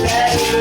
Let's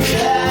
Yeah.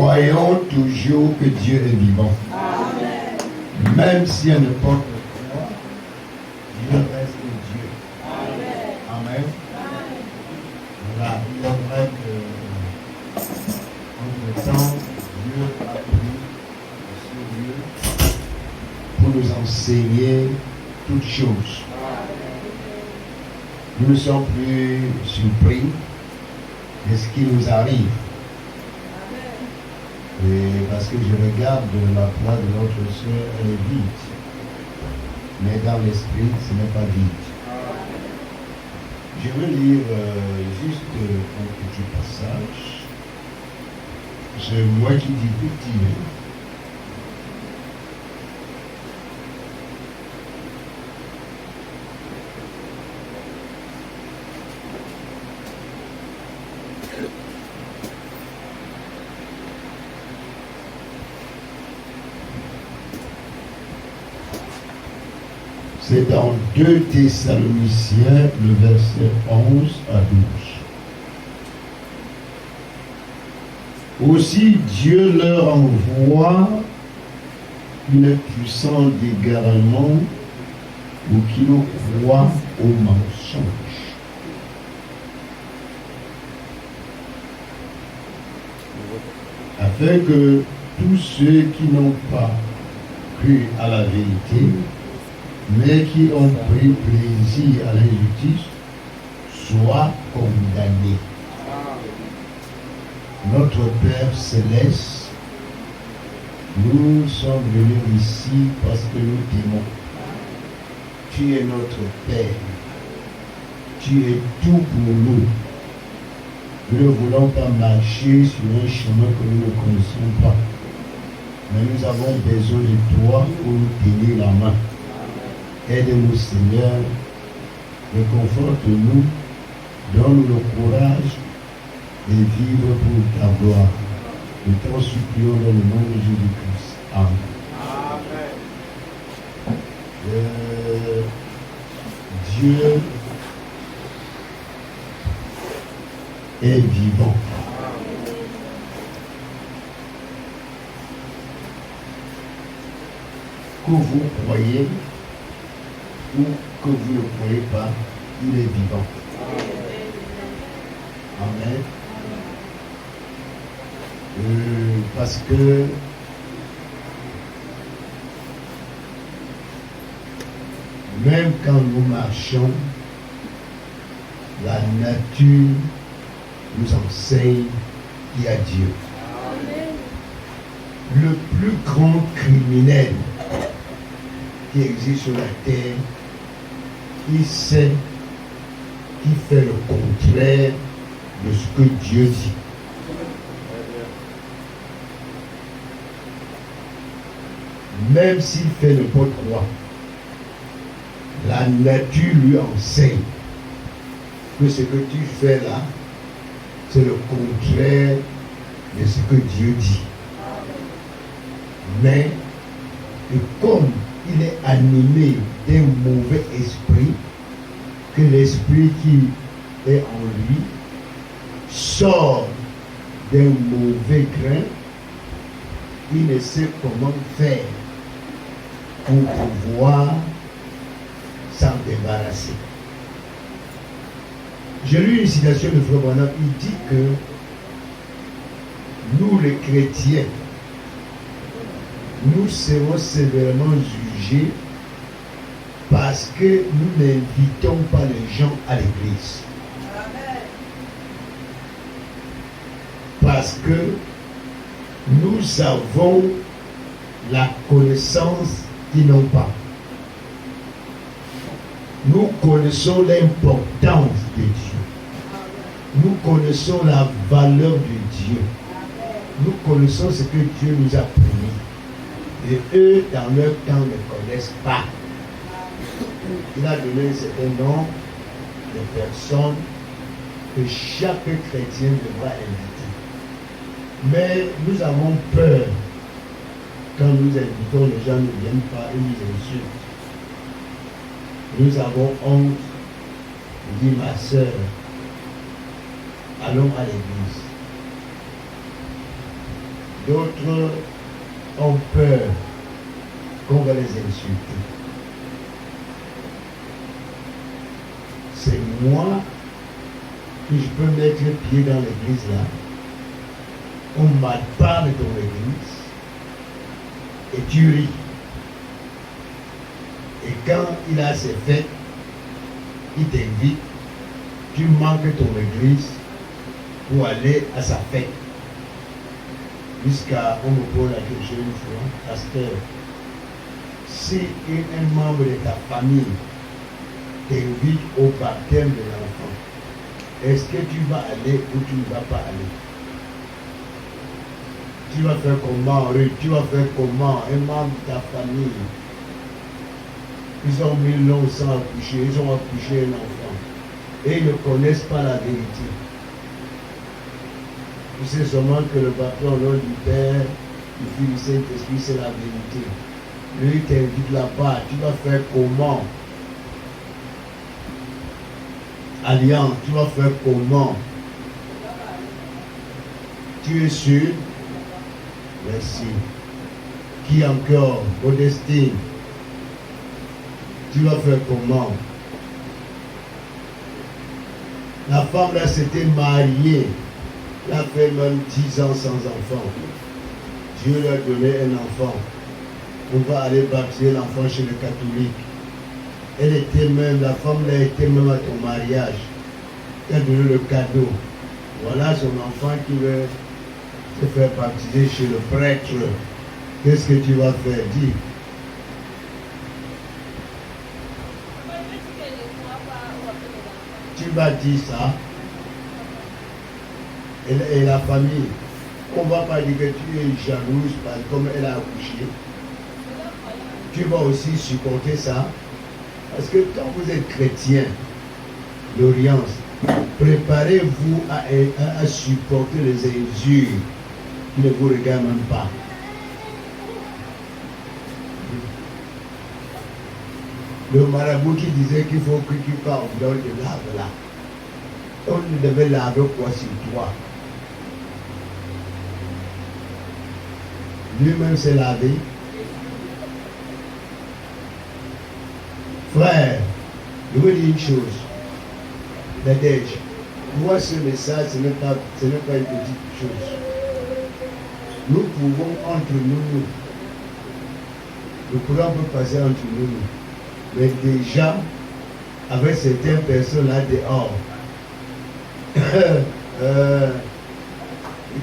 Croyons toujours que Dieu est vivant. Amen. Même si à n'importe quoi, Dieu reste Dieu. Amen. Amen. Voilà, il est vrai que en temps, Dieu a pris ce lieu pour nous enseigner toutes choses. Nous ne sommes plus surpris de ce qui nous arrive. Et parce que je regarde la foi de notre soeur, elle est vide. Mais dans l'esprit, ce n'est pas vide. Je veux lire juste un petit passage. C'est moi qui dis petit. C'est dans 2 Thessaloniciens, le verset 11 à 12. Aussi Dieu leur envoie une puissance d'égarement ou qui nous croient au mensonge. Afin que tous ceux qui n'ont pas cru à la vérité, mais qui ont pris plaisir à l'injustice, soient condamnés. Notre Père Céleste, nous sommes venus ici parce que nous t'aimons. Tu es notre Père. Tu es tout pour nous. Nous ne voulons pas marcher sur un chemin que nous ne connaissons pas. Mais nous avons besoin de toi pour nous tenir la main. Aide-nous, Seigneur, réconforte-nous, donne-nous le courage de vivre pour ta gloire. Nous t'en supplions dans le nom de Jésus-Christ. Amen. Dieu est vivant. Que vous croyez ou que vous ne croyez pas, il est vivant. Amen. Parce que même quand nous marchons, la nature nous enseigne qu'il y a Dieu. Le plus grand criminel qui existe sur la terre, il sait, qui fait le contraire de ce que Dieu dit. Même s'il fait n'importe quoi, la nature lui enseigne que ce que tu fais là, c'est le contraire de ce que Dieu dit. Mais, et comme il est animé d'un mauvais esprit, que l'esprit qui est en lui sort d'un mauvais grain, il ne sait comment faire pour pouvoir s'en débarrasser. J'ai lu une citation de Frère Branham, il dit que nous les chrétiens, nous serons sévèrement jugés parce que nous n'invitons pas les gens à l'église. Parce que nous avons la connaissance qu'ils n'ont pas. Nous connaissons l'importance de Dieu. Nous connaissons la valeur de Dieu. Nous connaissons ce que Dieu nous a promis. Et eux, dans leur temps, ne connaissent pas. Il a donné un certain nombre de personnes que chaque chrétien devra inviter. Mais nous avons peur. Quand nous invitons, les gens ne viennent pas et nous insultent. Nous avons honte, dit ma soeur, allons à l'église. D'autres ont peur qu'on va les insulter. C'est moi que je peux mettre le pied dans l'église là. On ne m'a pas de ton église. Et tu ris. Et quand il a ses fêtes, il t'invite, tu manques ton église pour aller à sa fête. Jusqu'à, on me pose la question une fois, pasteur, si un membre de ta famille t'invite au baptême de l'enfant, est-ce que tu vas aller ou tu ne vas pas aller? Tu vas faire comment, Ruth? Tu vas faire comment? Un membre de ta famille, ils ont mis long sans accoucher, ils ont accouché un enfant et ils ne connaissent pas la vérité. Tu sais seulement que le baptême au nom du Père, du Fils du Saint-Esprit, c'est la vérité. Lui, il t'invite là-bas, tu vas faire comment? Alliance, tu vas faire comment? Tu es sûr? Merci. Qui encore? Modestine. Tu vas faire comment? La femme là s'était mariée. Elle a fait même 10 ans sans enfant. Dieu lui a donné un enfant. On va aller baptiser l'enfant chez le catholique. Elle était même, la femme là était même à ton mariage. Elle a donné le cadeau. Voilà son enfant qui veut se faire baptiser chez le prêtre. Qu'est-ce que tu vas faire? Dis. Tu vas dire ça. Et la famille, on ne va pas dire que tu es jalouse parce que comme elle a accouché. Tu vas aussi supporter ça. Parce que quand vous êtes chrétien, l'Orient, préparez-vous à supporter les injures qui ne vous regardent même pas. Le marabout qui disait qu'il faut que tu parles de lave là. On devait laver quoi sur toi? Lui-même s'est lavé. Frère, je veux dire une chose. Nadège, moi ce message, ce n'est pas une petite chose. Nous pouvons entre nous, le courant peut passer entre nous. Mais déjà, avec certaines personnes là dehors,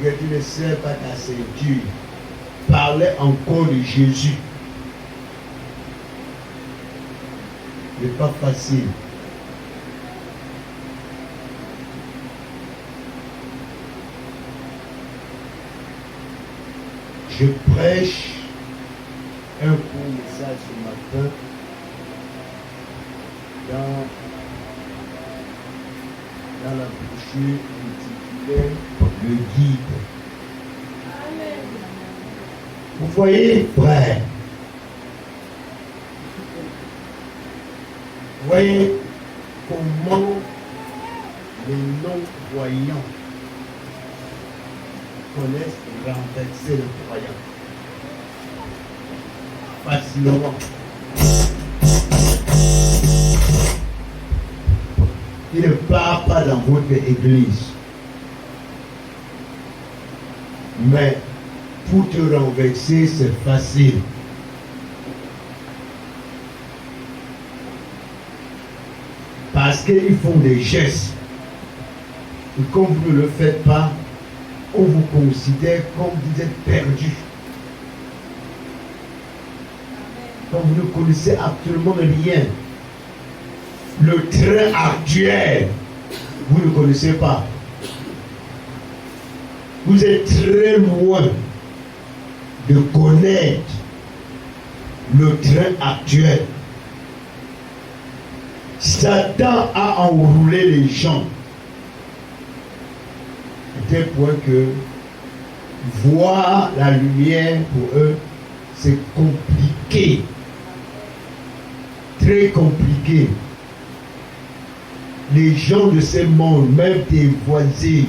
que tu ne sais pas ta ceinture, parlais encore de Jésus. Ce n'est pas facile. Je prêche un court message ce matin dans la brochure intitulée Le Guide. Vous voyez, frère, vous voyez comment les non-voyants connaissent renverser le croyant facilement. Il ne part pas dans votre église. Mais pour te renverser, c'est facile. Parce qu'ils font des gestes. Et comme vous ne le faites pas, on vous considère comme vous êtes perdu. Comme vous ne connaissez absolument rien. Le train actuel, vous ne connaissez pas. Vous êtes très loin de connaître le train actuel. Satan a enroulé les gens à tel point que voir la lumière pour eux, c'est compliqué. Très compliqué. Les gens de ce monde, même tes voisins,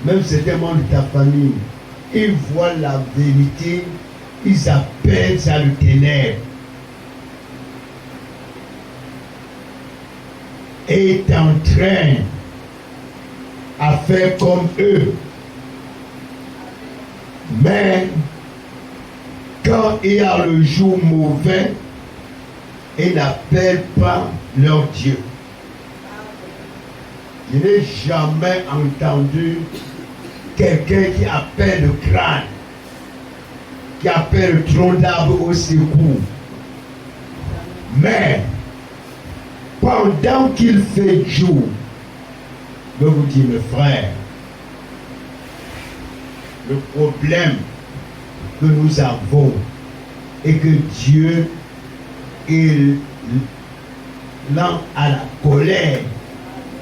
même certains membres de ta famille, ils voient la vérité, ils appellent ça le ténèbre. Et t'entraînent à faire comme eux. Mais quand il y a le jour mauvais, ils n'appellent pas leur Dieu. Je n'ai jamais entendu quelqu'un qui appelle le crâne, qui appelle le tronc d'arbre au secours. Mais pendant qu'il fait jour, je vous dis, mes frères, le problème que nous avons est que Dieu est lent à la colère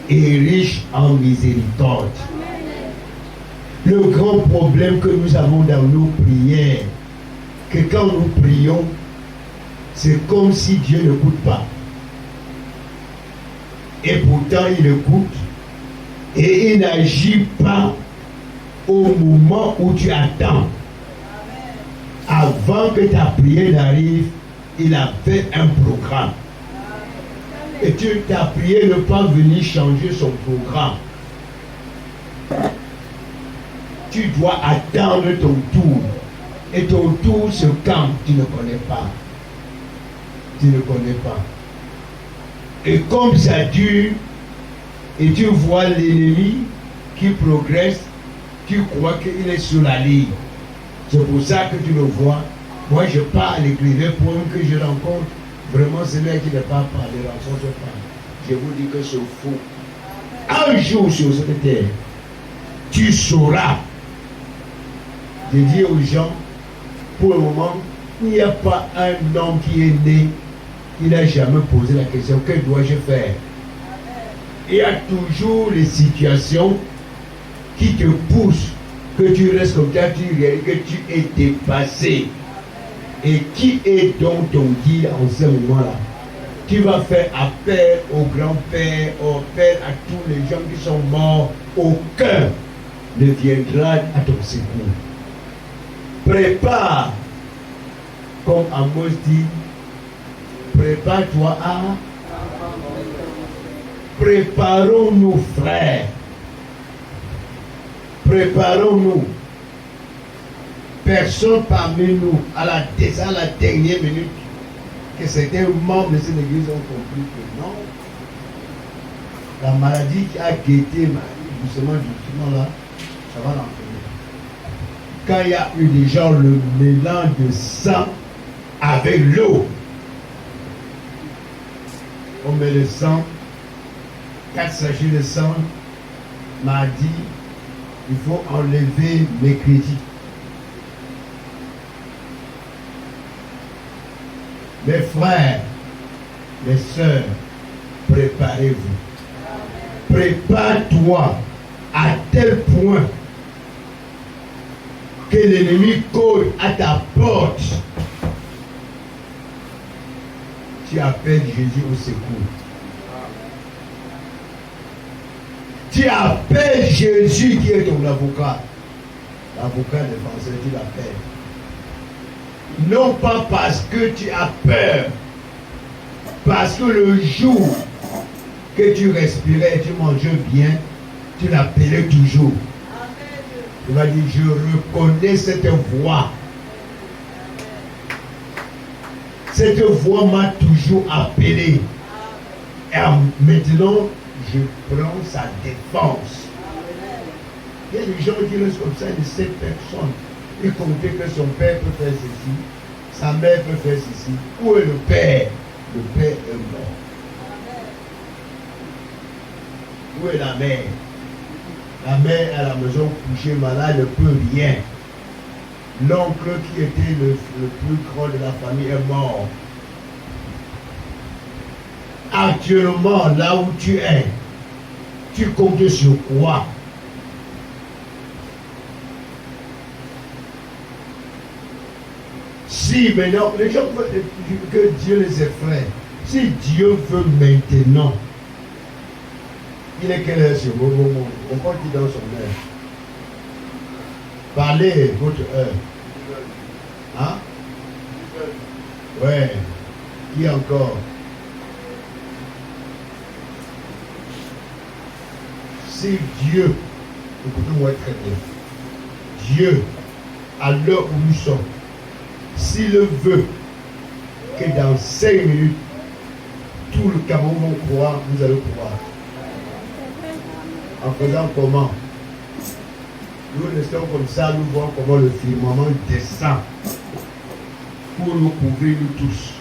et riche en miséricorde. Le grand problème que nous avons dans nos prières, que quand nous prions, c'est comme si Dieu n'écoute pas. Et pourtant, il écoute et il n'agit pas au moment où tu attends. Avant que ta prière n'arrive, il a fait un programme. Et ta prière ne peut pas venir changer son programme. Tu dois attendre ton tour. Et ton tour, ce camp, tu ne connais pas. Tu ne connais pas. Et comme ça dure, et tu vois l'ennemi qui progresse, tu crois qu'il est sur la ligne. C'est pour ça que tu le vois. Moi, je parle l'écrivain pour un que je rencontre. Vraiment, c'est lui qui ne parle pas, ne rencontre pas. Je vous dis que c'est faux. Un jour sur cette terre, tu sauras. Je dis aux gens, pour le moment, il n'y a pas un homme qui est né, qui n'a jamais posé la question, que dois-je faire? Il y a toujours les situations qui te poussent, que tu restes comme ça, tu réalises que tu es dépassé. Et qui est donc ton guide en ce moment-là? Tu vas faire appel au grand-père, appel à tous les gens qui sont morts. Aucun ne viendra à ton secours. Prépare, comme Amos dit, prépare-toi à... Préparons-nous, frères. Préparons-nous. Personne parmi nous, à la dernière minute, que certains membres de cette église ont compris que non. La maladie qui a guetté doucement là, ça va l'enfermer. Quand il y a eu déjà le mélange de sang avec l'eau, on met le sang, 4 sachets de sang, m'a dit, il faut enlever mes crédits. Mes frères, mes sœurs, préparez-vous. Prépare-toi à tel point que l'ennemi colle à ta porte. Tu appelles Jésus au secours. Tu appelles Jésus qui est ton avocat. L'avocat défenseur, tu l'appelles. Non pas parce que tu as peur, parce que le jour que tu respirais et tu mangeais bien, tu l'appelais toujours. Tu vas dire, je reconnais cette voix. Cette voix m'a toujours appelé. Et maintenant, je prends sa défense. Il y a des gens qui restent comme ça, de 7 personnes. Il comptait que son père peut faire ceci, sa mère peut faire ceci. Où est le père? Le père est mort. Où est la mère? La mère à la maison couchée malade ne peut rien. L'oncle qui était le plus grand de la famille est mort. Actuellement, là où tu es, tu comptes sur quoi? Si maintenant, les gens veulent que Dieu les effraie, si Dieu veut maintenant, il est quelle heure sur le moment? On croit qu'il est dans son heure. Parlez votre heure. Hein? Ouais. Qui encore? Si Dieu, écoutez-moi très bien, Dieu, à l'heure où nous sommes, s'il veut que dans 5 minutes, tout le Cameroun va croire, vous allez croire. En faisant comment? Nous restons comme ça, nous voyons comment le firmament descend pour nous couvrir nous tous.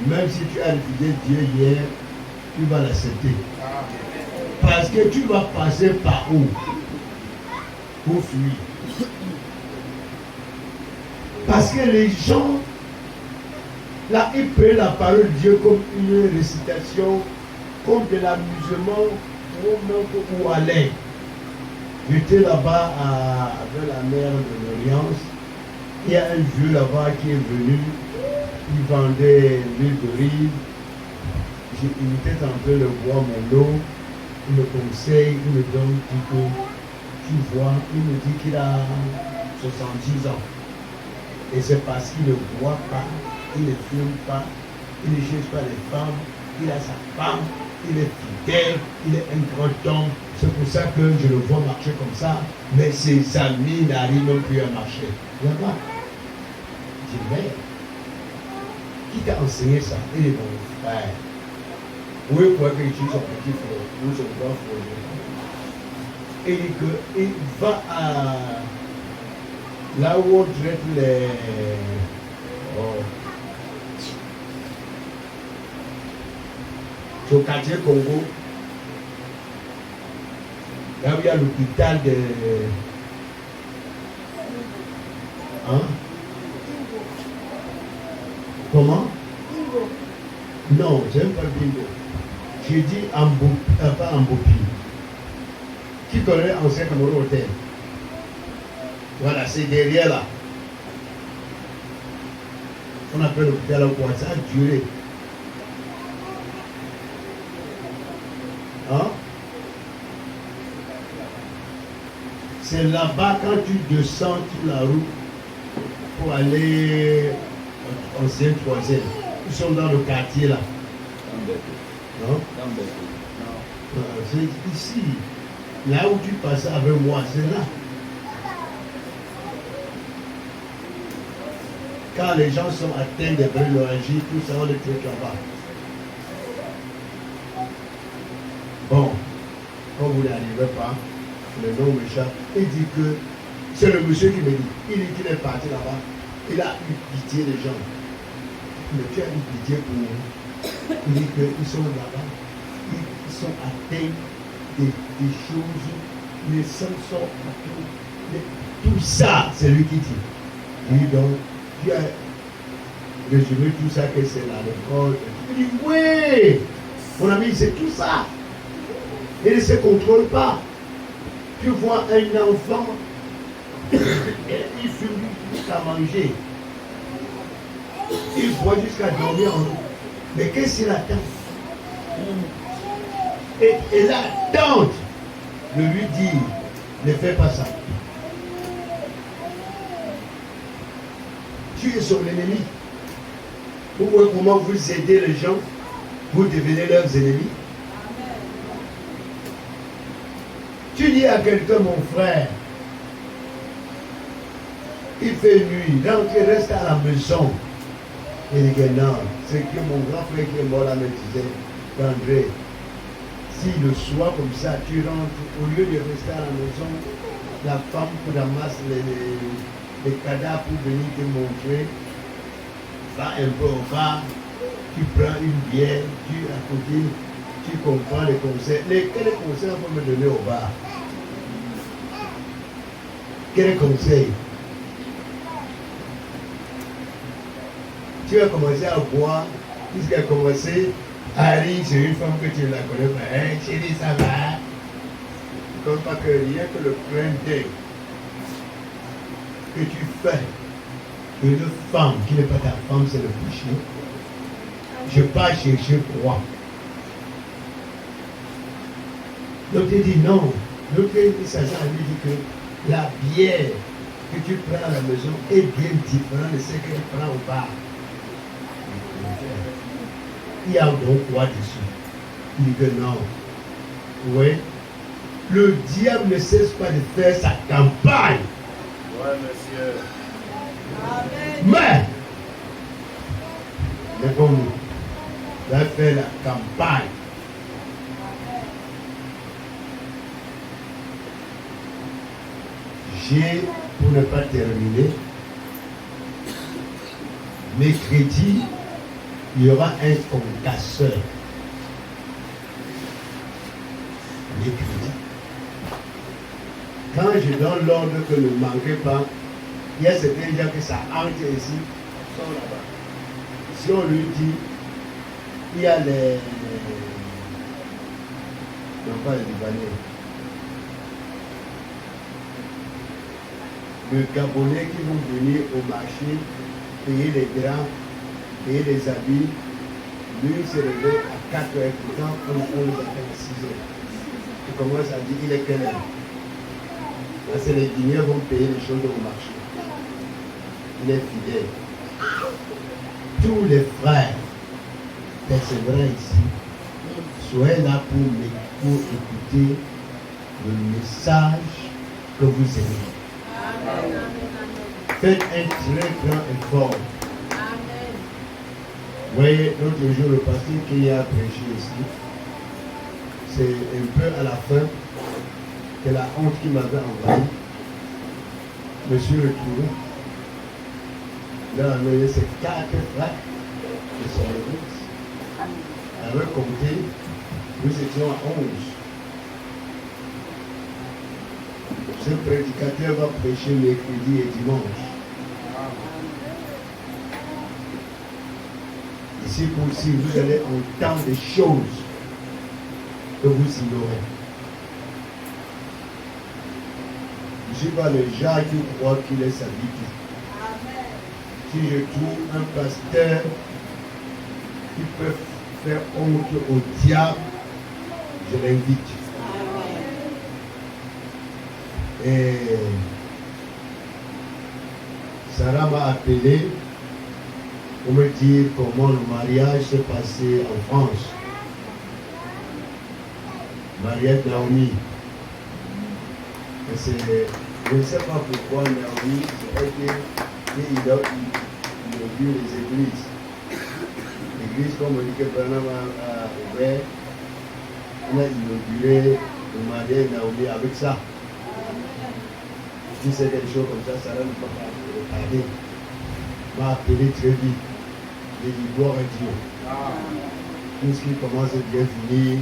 Même si tu as refusé Dieu hier, tu vas l'accepter. Parce que tu vas passer par où? Pour fuir. Parce que les gens, là, ils prennent la parole de Dieu comme une récitation, comme de l'amusement, ou à l'air. J'étais là-bas avec la mère de l'Orient. Il y a un vieux là-bas qui est venu, il vendait l'huile d'olive. Il était en train de boire mon eau. Il me conseille, il me donne du coup, tu vois, il me dit qu'il a 70 ans. Et c'est parce qu'il ne boit pas, il ne fume pas, il ne cherche pas les femmes, il a sa femme, il est fidèle, il est un grand homme. C'est pour ça que je le vois marcher comme ça, mais ses amis n'arrivent même plus à marcher. Là-bas, je dis, mais, qui t'a enseigné ça? Il est mon frère. Oui, pour que tu son petit frère, ou son grand frère. Et il va à là où on traite les. Au quartier Congo, là où il y a l'hôpital de. Hein? Comment? Non, j'aime pas bingo. J'ai dit pas Ambopi. Qui connaît Ancien Cameroun Hôtel? Voilà, c'est derrière là. On appelle l'hôpital au quoi? Ça a duré. Hein? C'est là-bas quand tu descends sur la route pour aller en Saint-Troisième. Ils sont dans le quartier là. Non? C'est ici. Là où tu passais avec moi, c'est là. Quand les gens sont atteints de brûluragie, tout ça, on les traite là-bas. Bon, quand vous n'arrivez pas, le nom m'échappe. Il dit que c'est le monsieur qui me dit. Il dit qu'il est parti là-bas. Il a eu pitié des gens. Mais tu as eu pitié pour nous. Il dit qu'ils sont là-bas. Ils sont atteints des choses. Les sangs sont partout. Tout ça, c'est lui qui dit. Il dit donc, tu as résumé tout ça que c'est la récolte. Il dit oui, mon ami, c'est tout ça. Il ne se contrôle pas. Tu vois un enfant, il fume jusqu'à manger. Il boit jusqu'à dormir en eau. Mais qu'est-ce qu'il attend? Et la tante de lui dire, ne fais pas ça. Tu es son ennemi. Vous voyez comment vous aidez les gens, vous devenez leurs ennemis. Tu dis à quelqu'un, mon frère, il fait nuit, donc il reste à la maison. Il dit non, c'est que mon grand frère qui est mort là me disait, André, si le soir comme ça, tu rentres, au lieu de rester à la maison, la femme qui ramasse les cadavres pour venir te montrer, va un peu au bar, tu prends une bière, tu à côté, tu comprends les conseils. Quels conseils on peut me donner au bar? Quel conseil? Tu as commencé à boire, puisqu'elle a commencé à aller c'est une femme que tu ne la connais pas. Hein, chérie, ça va? Comme pas que rien que le clin d'œil que tu fais une femme qui n'est pas ta femme, c'est le péché. Je ne vais pas chercher quoi. L'autre dit non. L'autre, il s'agit à lui dit que La bière que tu prends à la maison est bien différente de ce qu'elle prend au bar. Il y a donc quoi dessus? Il dit que non. Oui. Le diable ne cesse pas de faire sa campagne. Oui, monsieur. Mais, répondons-nous, il va faire la campagne. J'ai, pour ne pas terminer, mercredi, il y aura un concasseur. Mercredi. Quand je donne l'ordre que ne manquez pas, il y a certains gens que ça entre ici, sont là-bas. Si on lui dit, il y a les. Non, pas les Libanais. Les Gabonais qui vont venir au marché, payer les draps, payer les habits. Lui, il se réveille à 4 heures, pourtant on les appelle à 6 heures. Il commence à dire, il est quelle heure? Parce que les Guinéens vont payer les choses au marché. Il est fidèle. Tous les frères persévérants ici, soyez là pour écouter le message que vous aimez. Faites un très grand effort. Vous voyez, l'autre jour, le pasteur qui a prêché ici, c'est un peu à la fin que la honte qui m'avait envahi. Je me suis retrouvé. Là, on a ces 4 frères de son église. Avec compté, nous étions à 11. Ce prédicateur va prêcher mercredi et dimanche. Ici possible, vous allez entendre des choses que vous ignorez. Je ne suis pas le genre qui croit qu'il est sa vie. Si je trouve un pasteur qui peut faire honte au diable, je l'invite. Et Sarah m'a appelé pour me dire comment le mariage s'est passé en France. Mariette Naomi. Et je ne sais pas pourquoi Naomi, c'est elle qui inaugure les églises. L'église, comme on dit que Branham a ouvert, on a inauguré le mariage Naomi avec ça. Si c'est quelque chose comme ça, Sarah ne peut pas retarder. M'a appelé très vite. J'ai dit gloire à Dieu. Tout ce qui commence à bien finir.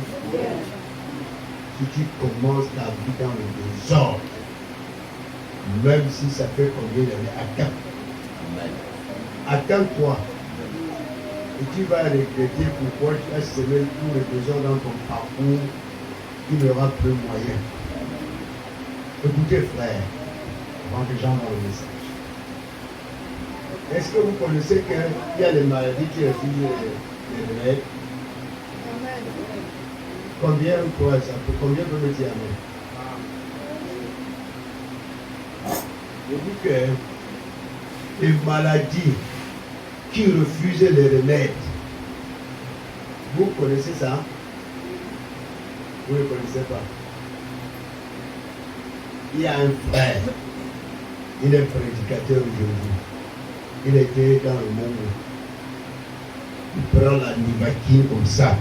Si tu commences ta vie dans le désordre, même si ça fait combien d'années, attends. Attends-toi. Et tu vas regretter pourquoi tu as semé tout le désordre dans ton parcours, il n'y aura plus moyen. Écoutez, frère, avant que j'envoie le message. Est-ce que vous connaissez qu'il y a des maladies qui refusent les remèdes? Combien pour ça? Combien peut me dire amen? Je dis que les maladies qui refusent les remèdes, vous connaissez ça? Vous ne connaissez pas? Il y a un frère, il est prédicateur aujourd'hui. Il était dans le monde. Il prend la Nivaquine comme ça.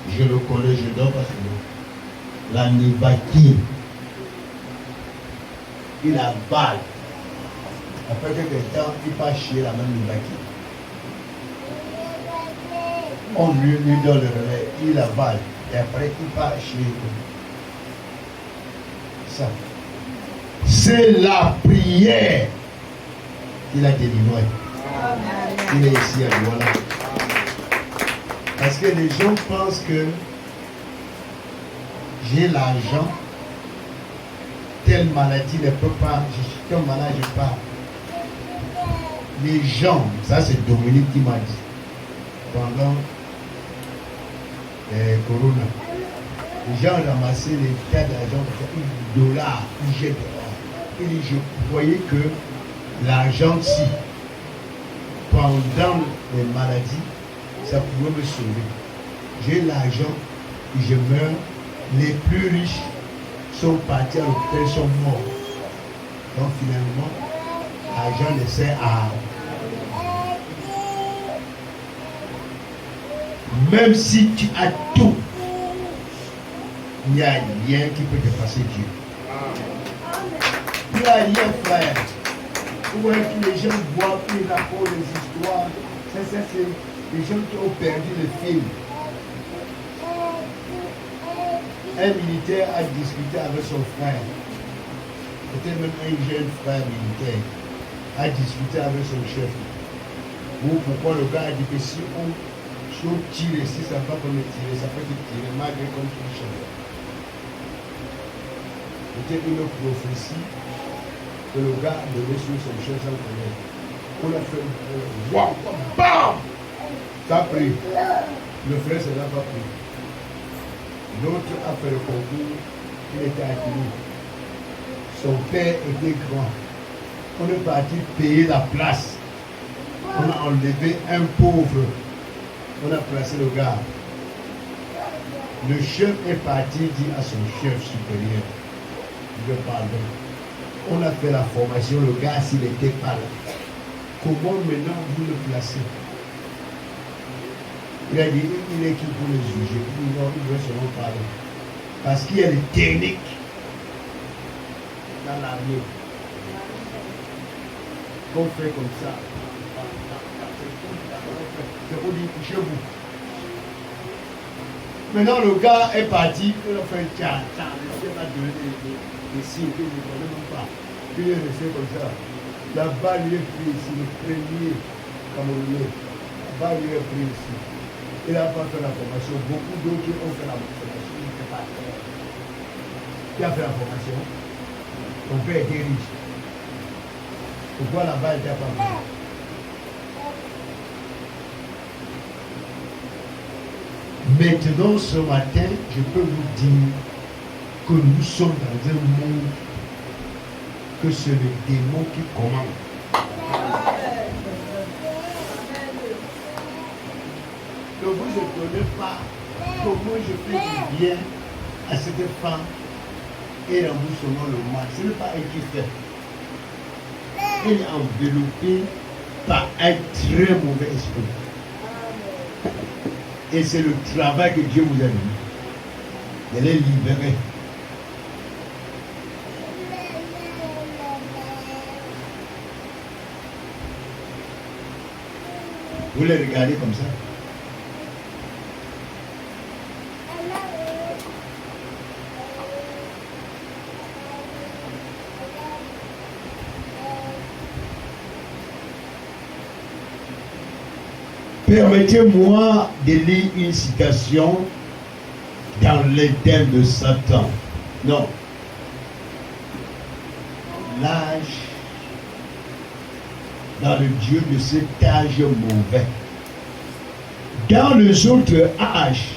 Je le connais, je ne donne pas ce nom. La Nivaquine. Il avale. Après quelques temps, il va chier la même Nivaquine. On lui donne le relais, il avale. Et après, il va chier. Ça. C'est la prière qu'il a délivré. Il est ici à Douala. Parce que les gens pensent que j'ai l'argent, telle maladie ne peut pas, je suis comme malade, je pars. Les gens, ça c'est Dominique qui m'a dit, pendant Corona, les gens ramassaient les tas d'argent, $1, ils jettent dehors. Il dit, je croyais que l'argent, si, pendant les maladies, ça pouvait me sauver. J'ai l'argent et je meurs. Les plus riches sont partis à l'hôpital, sont morts. Donc finalement, l'argent ne sert à rien. Même si tu as tout, il n'y a rien qui peut dépasser Dieu. Il n'y a rien, frère. Où est-ce que les gens voient, puis ils racontent des histoires. C'est les gens qui ont perdu le film. Un militaire a discuté avec son frère. Peut-être même un jeune frère militaire a discuté avec son chef. Ou pourquoi le gars a dit que si on tire, si ça ne va pas me tirer, ça peut te tirer malgré comme tout le chef. Peut-être une prophétie que le gars a donné sur son chef sans connaître. On a fait waouh, bam! Ça a pris. Le frère, ça n'a pas pris. L'autre a fait le concours, il était acquis. Son père était grand. On est parti payer la place. On a enlevé un pauvre. On a placé le gars. Le chef est parti dire à son chef supérieur, je pardon. On a fait la formation, le gars s'il n'était pas là. Comment maintenant vous le placez? Il a dit, il est qui pour le juger? Il dit non, il veut seulement parler. Parce qu'il y a des techniques dans l'armée. Qu'on fait comme ça. C'est pour dire, couchez-vous. Maintenant, le gars est parti, il a fait tiens, le chef a donné des signes qu'il ne connaît même pas. Puis il est resté comme ça. La balle lui est prise ici, le premier Camerounais. La balle lui est prise ici. Il n'a pas fait la formation. Beaucoup d'autres ont fait la formation. Il n'était pas clair. Qui a fait la formation? Ton père était riche. Pourquoi la balle n'était pas prise? Maintenant, ce matin, je peux vous dire que nous sommes dans un monde que c'est le démon qui commande. Donc vous ne connaissez pas comment je fais du bien à cette femme et rembourse le mal. Ce n'est pas elle qui fait. Elle est enveloppée par un très mauvais esprit. Et c'est le travail que Dieu vous a mis. Elle est libérée. Vous les regardez comme ça. Permettez-moi de lire une citation dans l'Éden de Satan. Non. L'âge, dans le Dieu de cet âge mauvais. Dans les autres âges,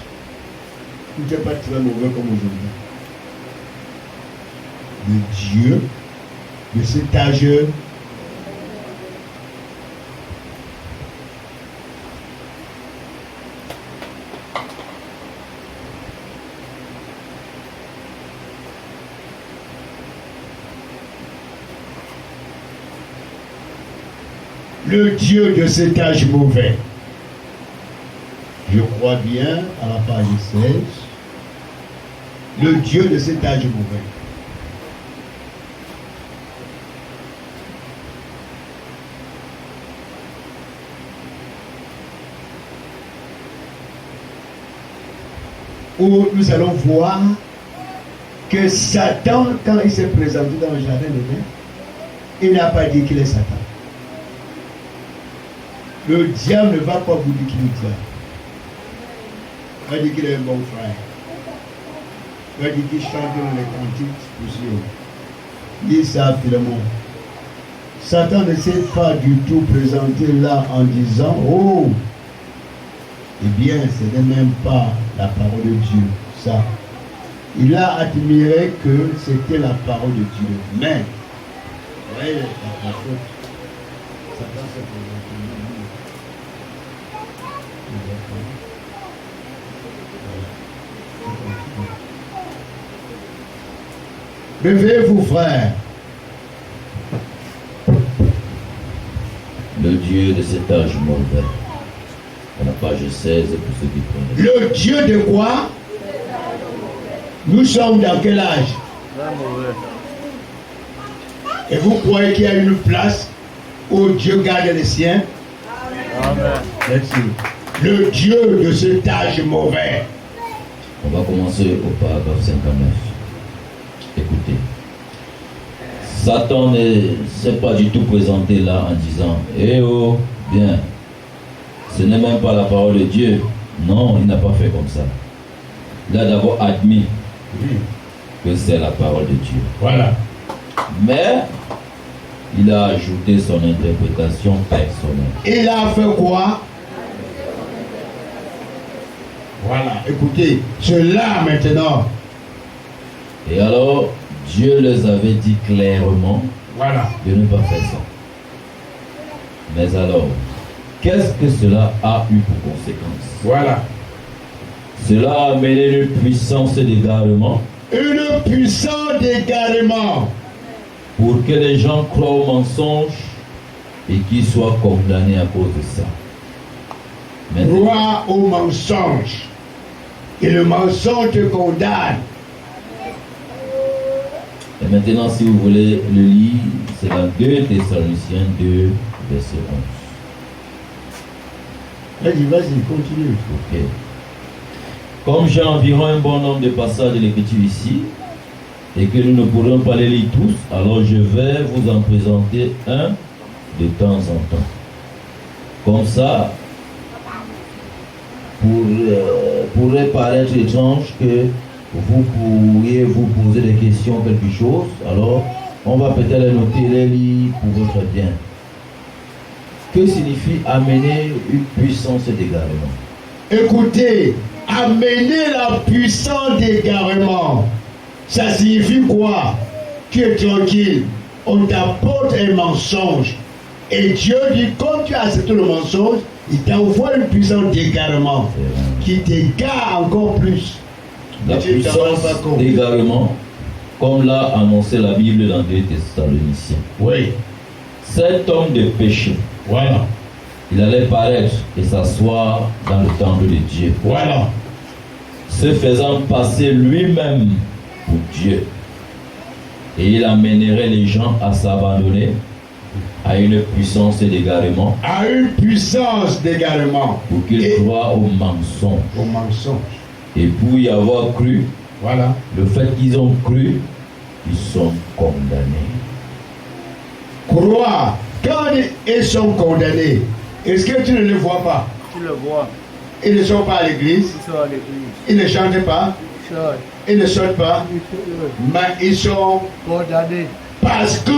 il n'était pas très mauvais comme aujourd'hui. Le Dieu de cet âge le Dieu de cet âge mauvais. Je crois bien à la page 16. Le Dieu de cet âge mauvais. Où nous allons voir que Satan, quand il s'est présenté dans le jardin d'Éden, il n'a pas dit qu'il est Satan. Le diable ne va pas vous dire qu'il est diable. Il va dire qu'il est un bon frère. Il va dire qu'il chante dans les cantiques spéciaux. Dis ça, Philémon. Satan ne s'est pas du tout présenté là en disant oh, eh bien, ce n'est même pas la parole de Dieu. Ça. Il a admiré que c'était la parole de Dieu. Mais voyez la faute. Satan s'est présenté. Réveillez-vous, frère. Le Dieu de cet âge mauvais. À la page 16 pour ceux qui prennent. Le Dieu de quoi? Nous sommes dans quel âge? Et vous croyez qu'il y a une place où Dieu garde les siens? Amen. Merci. Le Dieu de cet âge mauvais. On va commencer au paragraphe 59. Écoutez. Satan ne s'est pas du tout présenté là en disant « Eh oh, bien, ce n'est même pas la parole de Dieu. » Non, il n'a pas fait comme ça. Il a d'abord admis que c'est la parole de Dieu. Voilà. Mais il a ajouté son interprétation personnelle. Il a fait quoi? Voilà, écoutez, cela maintenant. Et alors, Dieu les avait dit clairement Voilà. de ne pas faire ça. Mais alors, qu'est-ce que cela a eu pour conséquence? Voilà. Cela a amené une puissance d'égarement Une puissance d'égarement pour que les gens croient au mensonge et qu'ils soient condamnés à cause de ça. Maintenant, croit au mensonge. Et le mensonge te condamne. et maintenant, si vous voulez le lire, c'est dans 2 Thessaloniciens 2, verset 11. Vas-y, continue. Ok. Comme j'ai environ un bon nombre de passages de l'écriture ici, et que nous ne pourrons pas les lire tous, alors je vais vous en présenter un de temps en temps. Comme ça, pourrait paraître étrange que vous pourriez vous poser des questions, quelque chose, alors on va peut-être les noter, les lire pour votre bien. Que signifie amener une puissance d'égarement? Écoutez, amener la puissance d'égarement, ça signifie quoi? Tu es tranquille, on t'apporte un mensonge. Et Dieu dit, comme tu as accepté le mensonge, il t'envoie une puissance d'égarement qui t'égare encore plus. La Et tu t'en rends puissance pas compte. d'égarement, comme l'a annoncé la Bible dans 2 Thessaloniciens. Oui, Cet homme de péché, voilà, il allait paraître et s'asseoir dans le temple de Dieu, voilà. se faisant passer lui-même pour Dieu. Et il amènerait les gens à s'abandonner à une puissance d'égarement À une puissance d'égarement pour qu'ils et croient au mensonge. au mensonge. Et pour y avoir cru, Voilà. le fait qu'ils ont cru, ils sont condamnés. Croire, quand ils sont condamnés, est-ce que tu ne les vois pas? Tu le vois. Ils ne sont pas à l'église, Tu sors à l'église. ils ne chantent pas, Tu sors. ils ne sortent pas, mais ils sont Condamné. parce que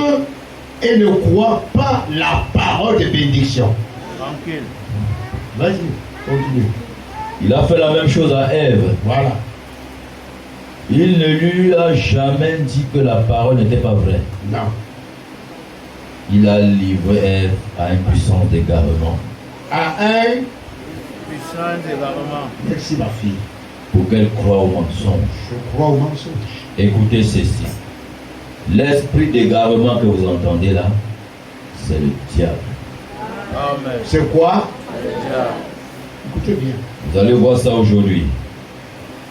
ils ne croient pas la parole de bénédiction. Tranquille. Vas-y, continue. Il a fait la même chose à Ève. Voilà. Il ne lui a jamais dit que la parole n'était pas vraie. Non. Il a livré Ève à une puissance d'égarement À un, Puissance d'égarement. merci ma fille, pour qu'elle croie au mensonge. je crois au mensonge. Écoutez ceci. L'esprit d'égarement que vous entendez là, c'est le diable. Amen. C'est quoi? Diable. Écoutez bien. Vous allez voir ça aujourd'hui.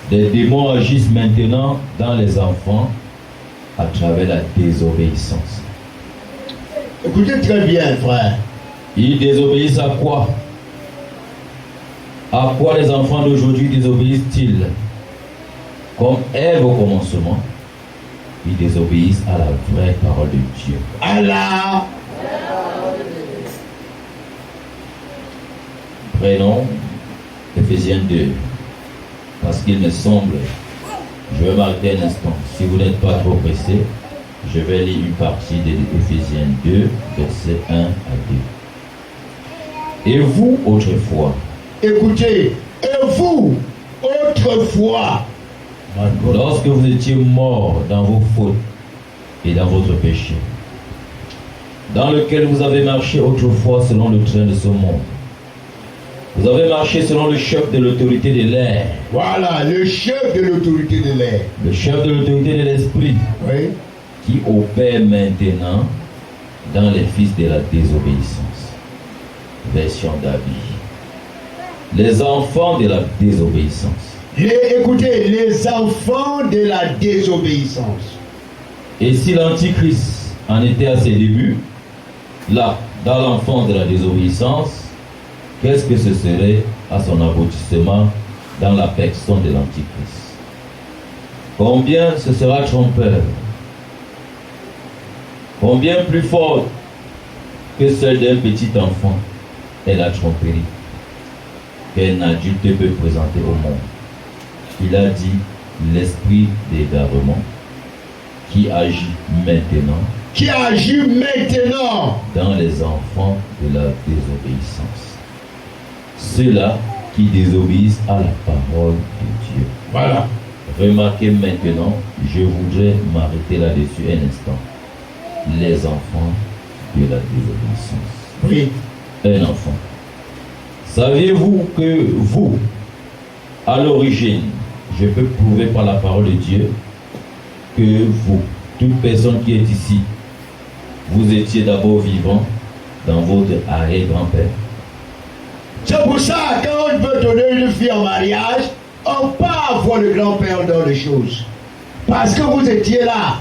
Des démons agissent maintenant dans les enfants à travers la désobéissance. Écoutez très bien, frère. Ils désobéissent à quoi? À quoi les enfants d'aujourd'hui désobéissent-ils? Comme Ève au commencement, ils désobéissent à la vraie parole de Dieu. Allah. Prenons Éphésiens 2, parce qu'il me semble, je vais m'arrêter un instant, si vous n'êtes pas trop pressé, je vais lire une partie de Éphésiens 2, versets 1 à 2. Et vous, autrefois, Écoutez, et vous, autrefois, lorsque vous étiez morts dans vos fautes et dans votre péché, dans lequel vous avez marché autrefois selon le train de ce monde. Vous avez marché selon le chef de l'autorité de l'air. Voilà, le chef de l'autorité de l'air. Le chef de l'autorité de l'esprit. Oui. Qui opère maintenant dans les fils de la désobéissance. Version d'Abi. Les enfants de la désobéissance. Écoutez, les enfants de la désobéissance. Et si l'Antichrist en était à ses débuts, là, dans l'enfance de la désobéissance, qu'est-ce que ce serait à son aboutissement dans la personne de l'Antichrist? Combien ce sera trompeur? Combien plus fort que celle d'un petit enfant est la tromperie qu'un adulte peut présenter au monde. Il a dit l'esprit d'égarement qui agit maintenant. Qui agit maintenant dans les enfants de la désobéissance. Ceux-là qui désobéissent à la parole de Dieu. Voilà. Remarquez maintenant, je voudrais m'arrêter là-dessus un instant. Les enfants de la désobéissance. Oui. Un enfant. Saviez-vous que vous, à l'origine, je peux prouver par la parole de Dieu que vous, toute personne qui est ici, vous étiez d'abord vivant dans votre arrière-grand-père. C'est pour ça, quand on veut donner une fille en mariage, on peut avoir le grand-père dans les choses. Parce que vous étiez là.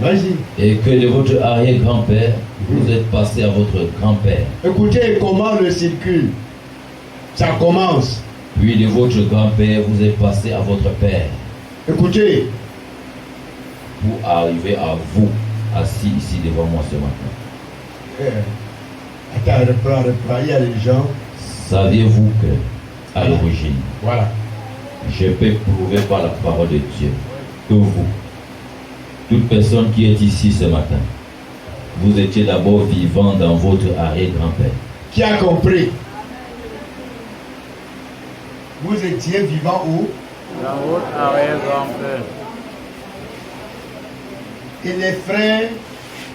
Vas-y. Et que de votre arrière-grand-père, vous êtes passé à votre grand-père. Écoutez comment le circule. Ça commence. Puis de votre grand-père, vous êtes passé à votre père. Écoutez. Pour arriver à vous, assis ici devant moi ce matin. Attends, reprends. Il y a des gens. Saviez-vous que, à l'origine, voilà, je peux prouver par la parole de Dieu que vous, toute personne qui est ici ce matin, vous étiez d'abord vivant dans votre arrière-grand-père. Qui a compris? Vous étiez vivant où? Dans votre arrière-grand-père. Et les frères,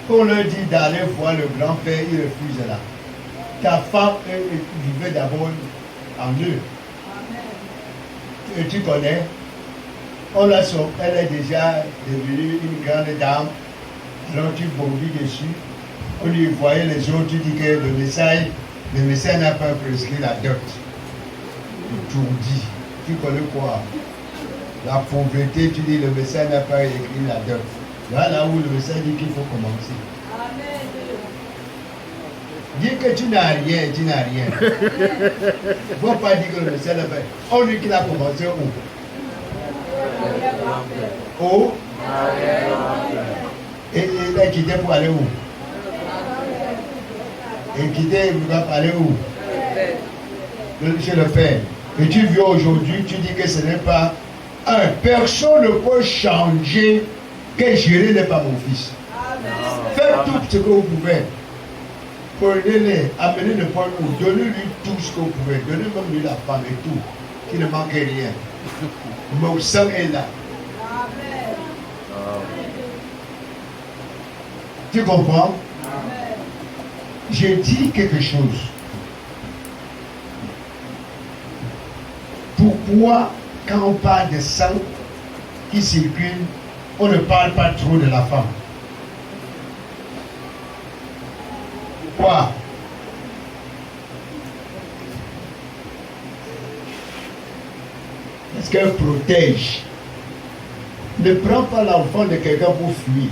on leur dit d'aller voir le grand-père, ils refusent là. Ta femme, elle vivait d'abord en eux. Et tu connais, elle est déjà devenue une grande dame. Alors tu bondis dessus. On lui voyait les autres, tu dis que le médecin n'a pas prescrit la dot. Tu dis, tu connais quoi? La pauvreté, tu dis le médecin n'a pas écrit la dot. Voilà où le médecin dit qu'il faut commencer. Amen. Dis que tu n'as rien, tu n'as rien. Il ne faut pas dire que le médecin n'a pas. On dit qu'il a commencé où? Où? Et il a quitté pour aller où? Et quitté pour aller où? Chez le Père. Et tu viens aujourd'hui, tu dis que ce n'est pas un. Personne ne peut changer que Jérémie n'est pas mon fils. Faites tout ce que vous pouvez. Prenez-les, amenez le pain, donnez-lui tout ce que vous pouvez. Donnez même lui la femme et tout, qui ne manque rien. Mon sang est là. Tu comprends? J'ai dit quelque chose. Pourquoi, quand on parle de sang qui circule, on ne parle pas trop de la femme? Pourquoi? Parce qu'elle protège. Ne prends pas l'enfant de quelqu'un pour fuir.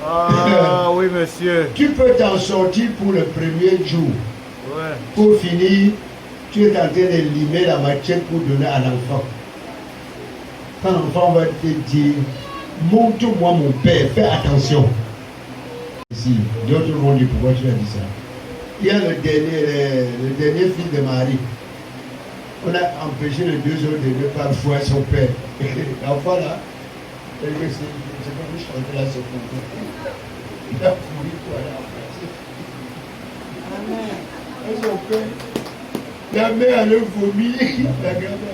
Ah oui, monsieur. Tu peux t'en sortir pour le premier jour. Ouais. Pour finir, tu es en train de limer la machette pour donner à l'enfant. Quand l'enfant va te dire, montre-moi mon père, fais attention. Ici, d'autres vont dire pourquoi tu as dit ça. Il y a le dernier fils de Marie. On a empêché les deux autres de ne pas voir son père. L'enfant là, c'est pas lui chanter là, c'est pour toi. Il a pourri pour aller en place. Amen. Et son père, la mère allait vomir,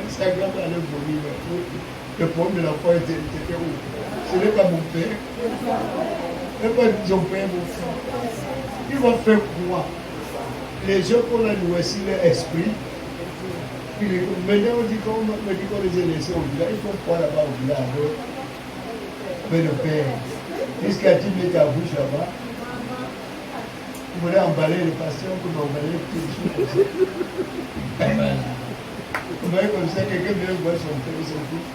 sa grand-mère allait vomir. Le problème de l'enfant était où? Ce n'est pas mon père. Ce n'est pas son père, mon fils. Il va faire quoi? Les gens qu'on a nourri leur esprit. Maintenant, on dit qu'on les a laissés au village. Il faut croire là-bas au village. Mais le père, qu'est-ce qu'a-t-il mis ta bouche là-bas? Il voulait emballer le pasteur comme emballer toutes les choses comme ça. Amen. Vous voyez comme ça, quelqu'un vient voir son père, son fils.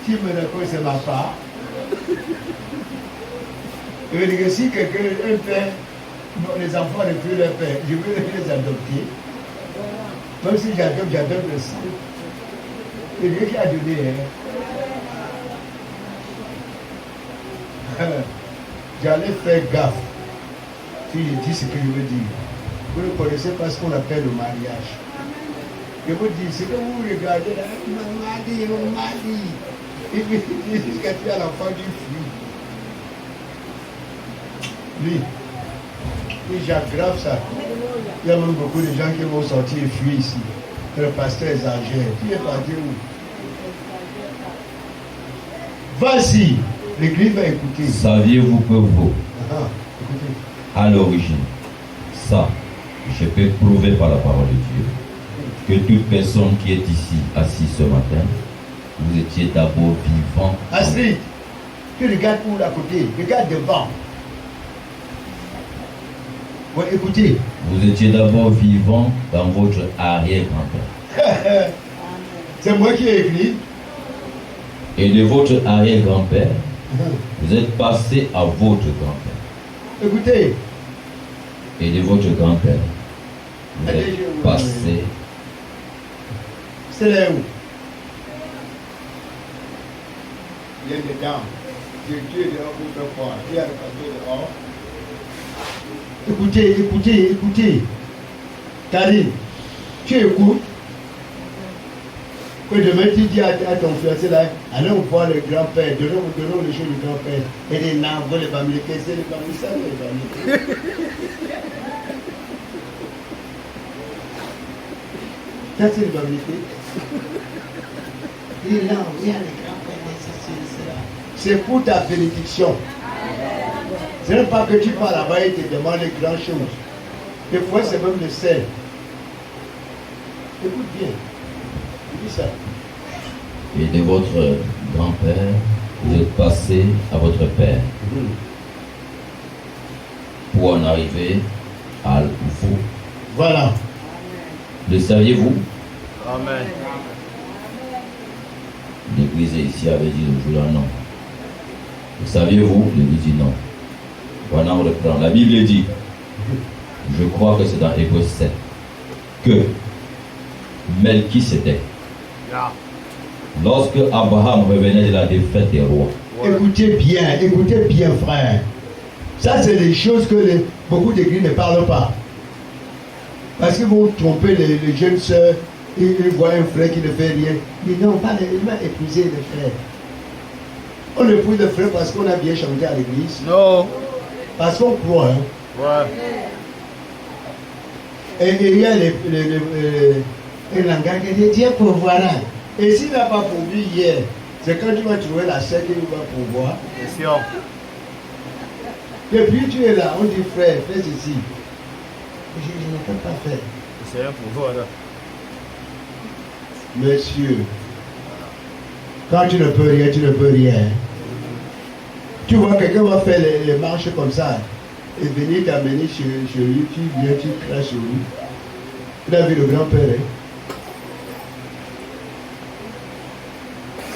Qui me raconte, c'est ma part. Je veux dire que si quelqu'un, un père, les enfants refusent leur père, je veux les adopter. Même si j'adopte le sang. C'est Dieu qui a donné. J'allais faire gaffe. Si je dis ce que je veux dire. Vous ne connaissez pas ce qu'on appelle le mariage. Je vous dis, ce que vous regardez là, on m'a dit. Il dit jusqu'à tu as l'enfant du fruit. Lui, il j'aggrave ça. Il y a même beaucoup de gens qui vont sortir et fuir ici. Le pasteur exagère. Qui est parti où? Vas-y, l'église va écouter. Saviez-vous que vous, Écoutez. à l'origine, ça, je peux prouver par la parole de Dieu, que toute personne qui est ici, assise ce matin, vous étiez d'abord vivant. Astrid, tu regardes où à côté? Regarde devant. Ouais, écoutez. Vous étiez d'abord vivant dans votre arrière-grand-père. C'est moi qui ai écrit. Et de votre arrière-grand-père, vous êtes passé à votre grand-père. Écoutez. Et de votre grand-père, vous êtes passé. C'est là où? Il y a des dames. Dieu est dehors pour faire quoi? Qui a le pasteur dehors? Écoutez. Karine, tu écoutes. Que demain tu dis à ton fiancé là, allons voir le grand-père, donnons les choses du grand-père. Et les navres, les familles, qu'est-ce que les familles, ça, les familles. Ça, c'est les familles. Et là, il y a les grands-pères, ça. C'est pour ta bénédiction. Ce n'est pas que tu pars là-bas et te demandes les grandes choses. Des fois, c'est même le sel. Écoute bien. Dis ça. Et de votre grand-père, vous êtes passé à votre père. Pour en arriver à vous. Voilà. Le saviez-vous? Amen. L'église ici avait dit le jour-là non. Le saviez-vous? L'église dit non. Voilà, on reprend. La Bible dit, je crois que c'est dans Hébreux 7, que Melchisédek, lorsque Abraham revenait de la défaite des rois. Écoutez bien, frère. Ça, c'est des choses que beaucoup d'églises ne parlent pas. Parce qu'ils vont tromper les jeunes sœurs. Ils voient un frère qui ne fait rien. Mais non, il va épouser les frères. On épouse les frères parce qu'on a bien chanté à l'église. Non. Parce qu'on croit. Hein. Ouais. Et il y a un langage qui dit Dieu pourvoira. Et s'il n'a pas pourvu hier, c'est quand tu vas trouver la sœur qu'il va pourvoir. Question. Et puis tu es là, on dit frère, fais ceci. Je ne peux pas faire. C'est un pouvoir là. Monsieur, quand tu ne peux rien, tu ne peux rien. Tu vois, quelqu'un va faire les marches comme ça et venir t'amener chez lui, tu viens, tu craches sur lui. Tu as vu le grand-père, hein?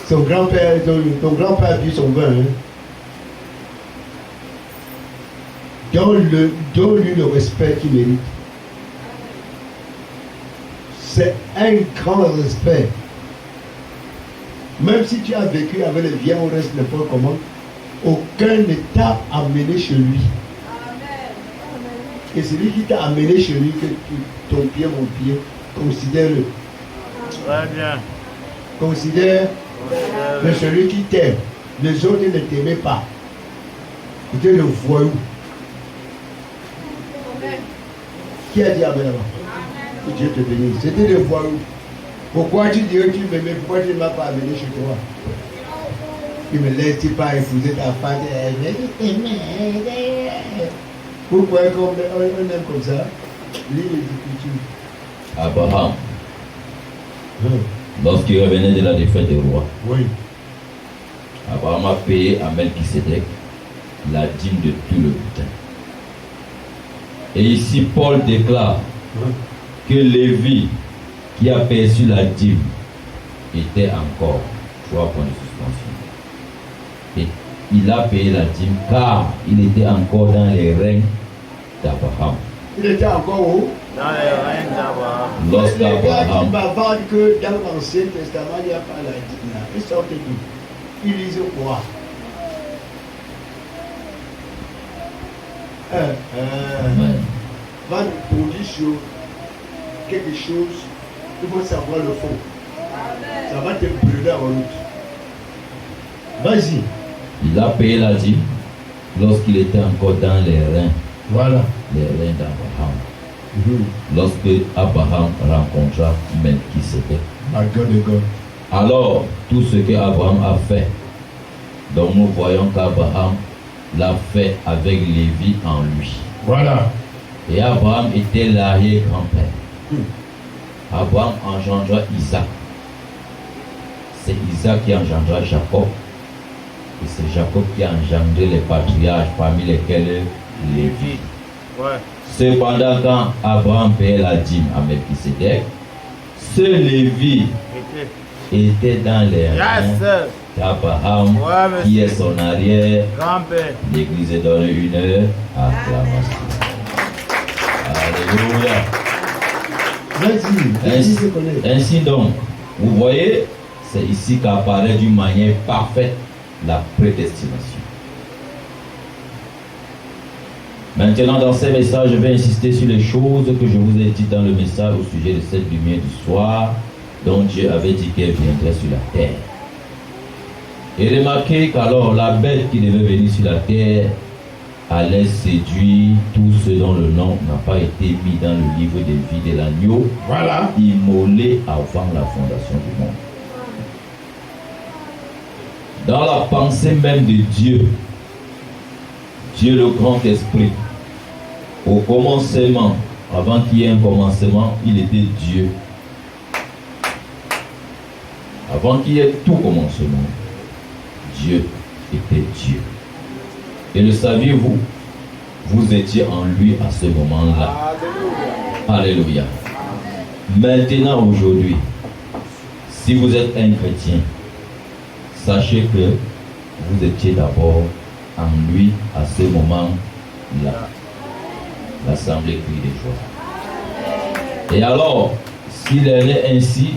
Son grand-père, ton grand-père a bu son vin. Hein? Donne-lui le respect qu'il mérite. C'est un grand respect. Même si tu as vécu avec les viens au reste de fois comment, aucun ne t'a amené chez lui. Et c'est lui qui t'a amené chez lui, que ton pied, mon pied, considère-le. Très bien. Considère que celui qui t'aime, les autres ne t'aimaient pas. C'était le voyou. Qui a dit Amen là-bas? Que Dieu te bénisse. C'était le voyou. Pourquoi tu dirais que tu m'aimais? Pourquoi tu ne m'as pas amené chez toi? Il me laisse pas épouser ta femme. Pourquoi on aime comme ça? Lis les Écritures. Abraham, lorsqu'il revenait de la défaite des rois, Oui. Abraham a payé à Melchisédek la dîme de tout le butin. Et ici, Paul déclare que Lévi, qui a perçu la dîme, était encore 3 points de suspension. Et il a payé la dîme car il était encore dans les règnes d'Abraham. Il était encore où? Dans les règnes d'Abraham. Lorsqu'Abraham, Il bavardent que dans l'Ancien Testament, il n'y a pas la dîme là. Ils sortent d'où? Ils lisent quoi? Amen. Va nous dire sur quelque chose, il faut savoir le fond. Ça va te brûler en route. Vas-y. il a payé la dîme lorsqu'il était encore dans les reins Voilà. d'Abraham. Lorsque Abraham rencontra Melchisédek. My God de God. Alors, tout ce que Abraham a fait, donc nous voyons qu'Abraham l'a fait avec Lévi en lui. Voilà. Et Abraham était l'arrière-grand-père. Abraham engendra Isaac. C'est Isaac qui engendra Jacob. Et c'est Jacob qui a engendré les patriarches, parmi lesquels Lévi. Ouais. Cependant, quand Abraham payait la dîme à Melchisédek, ce Lévi était dans les reins d'Abraham, Ouais, monsieur. qui est son arrière. Grand-père. L'Église donne une acclamation. Alléluia. Vas-y. Vas-y, je connais. Ainsi donc, vous voyez, c'est ici qu'apparaît d'une manière parfaite la prédestination. Maintenant, dans ces messages, je vais insister sur les choses que je vous ai dites dans le message au sujet de cette lumière du soir dont Dieu avait dit qu'elle viendrait sur la terre. Et remarquez qu'alors la bête qui devait venir sur la terre allait séduire tous ceux dont le nom n'a pas été mis dans le livre des vies de l'agneau, Voilà. immolé avant la fondation du monde. Dans la pensée même de Dieu, Dieu le grand esprit, au commencement, avant qu'il y ait un commencement, il était Dieu. Avant qu'il y ait tout commencement, Dieu était Dieu. Et le saviez-vous? Vous étiez en lui à ce moment-là. Alléluia. Maintenant, aujourd'hui, si vous êtes un chrétien, sachez que vous étiez d'abord en lui à ce moment-là. L'assemblée crie de joie. Et alors, s'il en est ainsi,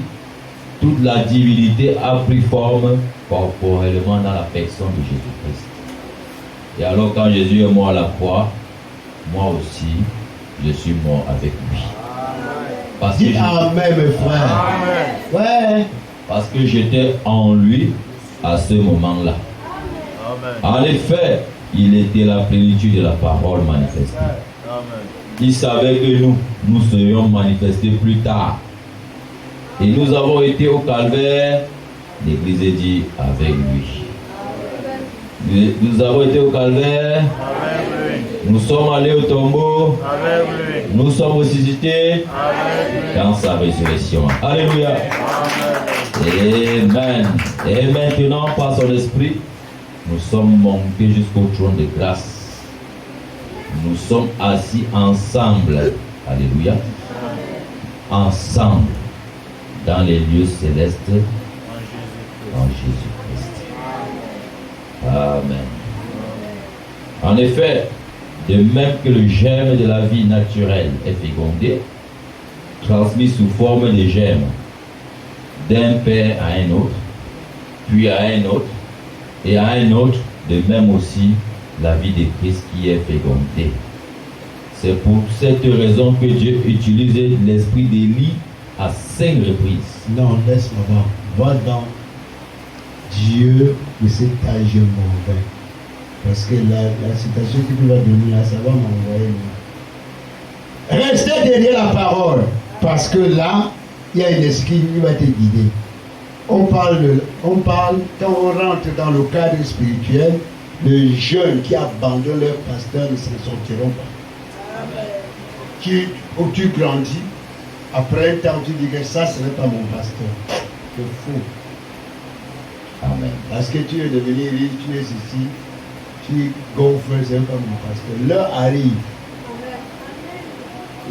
toute la divinité a pris forme corporellement dans la personne de Jésus-Christ. Et alors, quand Jésus est mort à la croix, moi aussi, je suis mort avec lui. Parce que Dis Amen, mes frères. Ouais. Parce que j'étais en lui à ce moment-là. En effet, il était la plénitude de la parole manifestée. Il savait que nous serions manifestés plus tard. Et nous avons été au calvaire, l'Église est dit, avec lui. Nous avons été au calvaire, nous sommes allés au tombeau, nous sommes ressuscités dans sa résurrection. Alléluia. Amen. Et maintenant, par son esprit, nous sommes montés jusqu'au trône de grâce. Nous sommes assis ensemble. Alléluia. Ensemble. Dans les lieux célestes. En Jésus-Christ. Amen. En effet, de même que le germe de la vie naturelle est fécondé, transmis sous forme de germe, d'un père à un autre, puis à un autre, et à un autre, de même aussi la vie de Christ qui est fécondée. C'est pour cette raison que Dieu utilise l'esprit d'Élie à 5 reprises. Non, laisse-moi voir. Va dans Dieu de cet âge mauvais. Parce que la citation que tu vas donner là, ça va m'envoyer. Restez derrière la parole. Parce que là, il y a un esprit qui va te guider. On parle, quand on rentre dans le cadre spirituel, les jeunes qui abandonnent leur pasteur ne s'en sortiront pas. Où tu grandis, après un temps, tu dis que ça, ce n'est pas mon pasteur. C'est faux. Amen. Parce que tu es devenu riche, tu es ici, tu gonfles, c'est pas mon pasteur. L'heure arrive.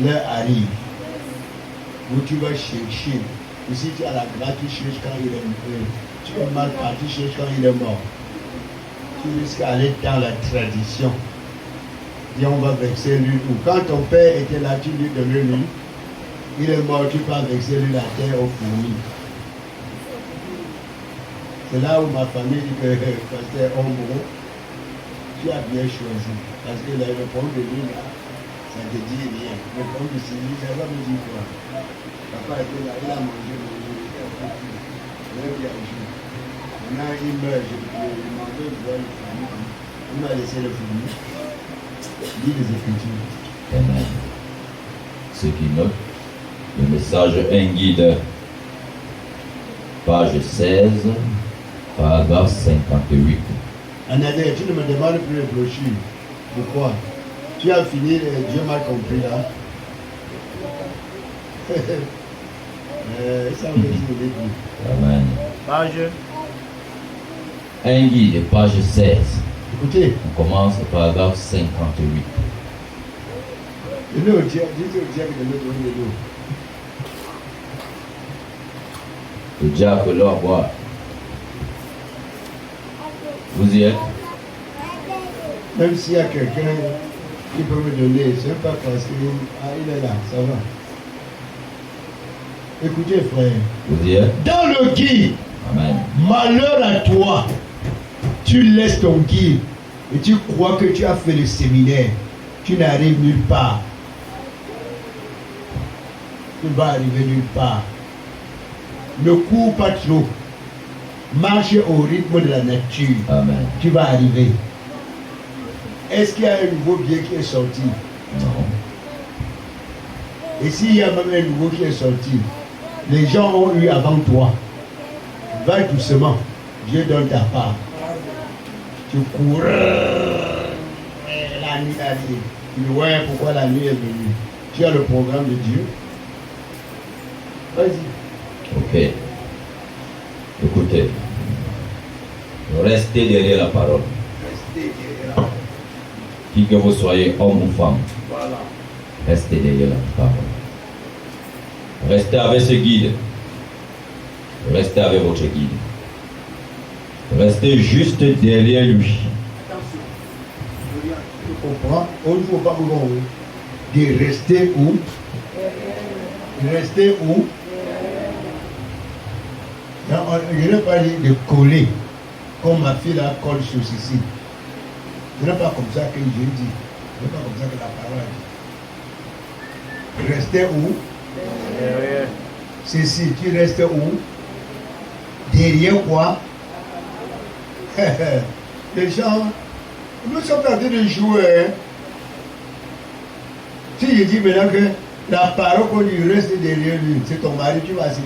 L'heure arrive. Où tu vas chercher. Ici, tu as la grâce, tu cherches quand il est mort. Tu es mal parti, tu cherches quand il est mort. Tu risques d'aller dans la tradition. Dis, on va vexer lui. Ou quand ton père était là, tu lui donnais lui. Il est mort, tu vas vexer lui la terre aux fourmis. C'est là où ma famille dit que pasteur Ombo, tu as bien choisi. Parce que le problème de lui là, ça te dit rien. Le problème de Sylvie, ça va me dire quoi. Papa était là, il a mangé, il a foutu. Il a bien joué. Maintenant, il meurt, je lui demandais de voir le famille. Il m'a laissé le famille. Lis les Écritures. Amen. Ceux qui notent, le message Un guide, page 16, paragraphe 58. Anadé, tu ne me demandes plus les brochures. Pourquoi? Tu as fini, Dieu m'a compris là. Ça veut dire Amen. Page. Un guide, page 16. écoutez, On commence au paragraphe 58. de l'eau, dites au diable de l'eau, donne de l'eau. Le diable leur boire. Vous y êtes? Même s'il y a quelqu'un qui peut me donner, c'est pas parce qu'il est là, ça va. Écoutez, frère, Vous y êtes? dans le guide, Amen. malheur à toi, tu laisses ton guide et tu crois que tu as fait le séminaire, tu n'arrives nulle part. Tu vas arriver nulle part. Ne cours pas trop. Marche au rythme de la nature. Amen. Tu vas arriver. Est-ce qu'il y a un nouveau bien qui est sorti? Non. Et s'il y a même un nouveau qui est sorti, les gens ont eu avant toi. Va doucement. Dieu donne ta part. Tu cours. La nuit arrive. Tu dis, ouais, pourquoi la nuit est venue? Tu as le programme de Dieu. Vas-y. Ok. Écoutez. Restez derrière la parole. Restez derrière. Qui que vous soyez, homme ou femme, Voilà. restez derrière la parole. Restez avec ce guide. Restez avec votre guide. Restez juste derrière lui. Attention. Tu comprends? On ne faut pas vous dire rester où? Rester où? Non, je n'ai pas dit de coller, comme ma fille là colle sur ceci. Ce n'est pas comme ça que Dieu dit. Ce n'est pas comme ça que la parole dit. Rester où? Derrière. Ceci, tu restes où? Derrière quoi? Les gens, nous sommes en train de jouer. Hein? Si je dis maintenant que la parole qu'on lui reste derrière lui, c'est ton mari, tu vas citer.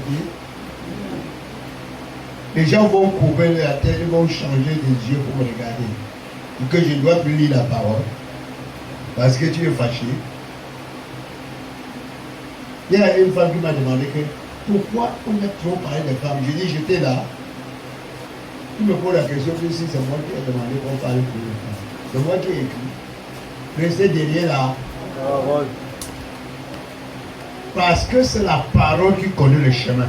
Les gens vont couper la tête, ils vont changer des yeux pour me regarder. Et que je ne dois plus lire la parole. Parce que tu es fâché. Il y a une femme qui m'a demandé que pourquoi on a trop parlé des femmes. Je dis, j'étais là. Tu me poses la question que si c'est moi qui ai demandé qu'on parle pour les femmes. C'est moi qui ai écrit. Restez derrière là. Parole. Parce que c'est la parole qui connaît le chemin.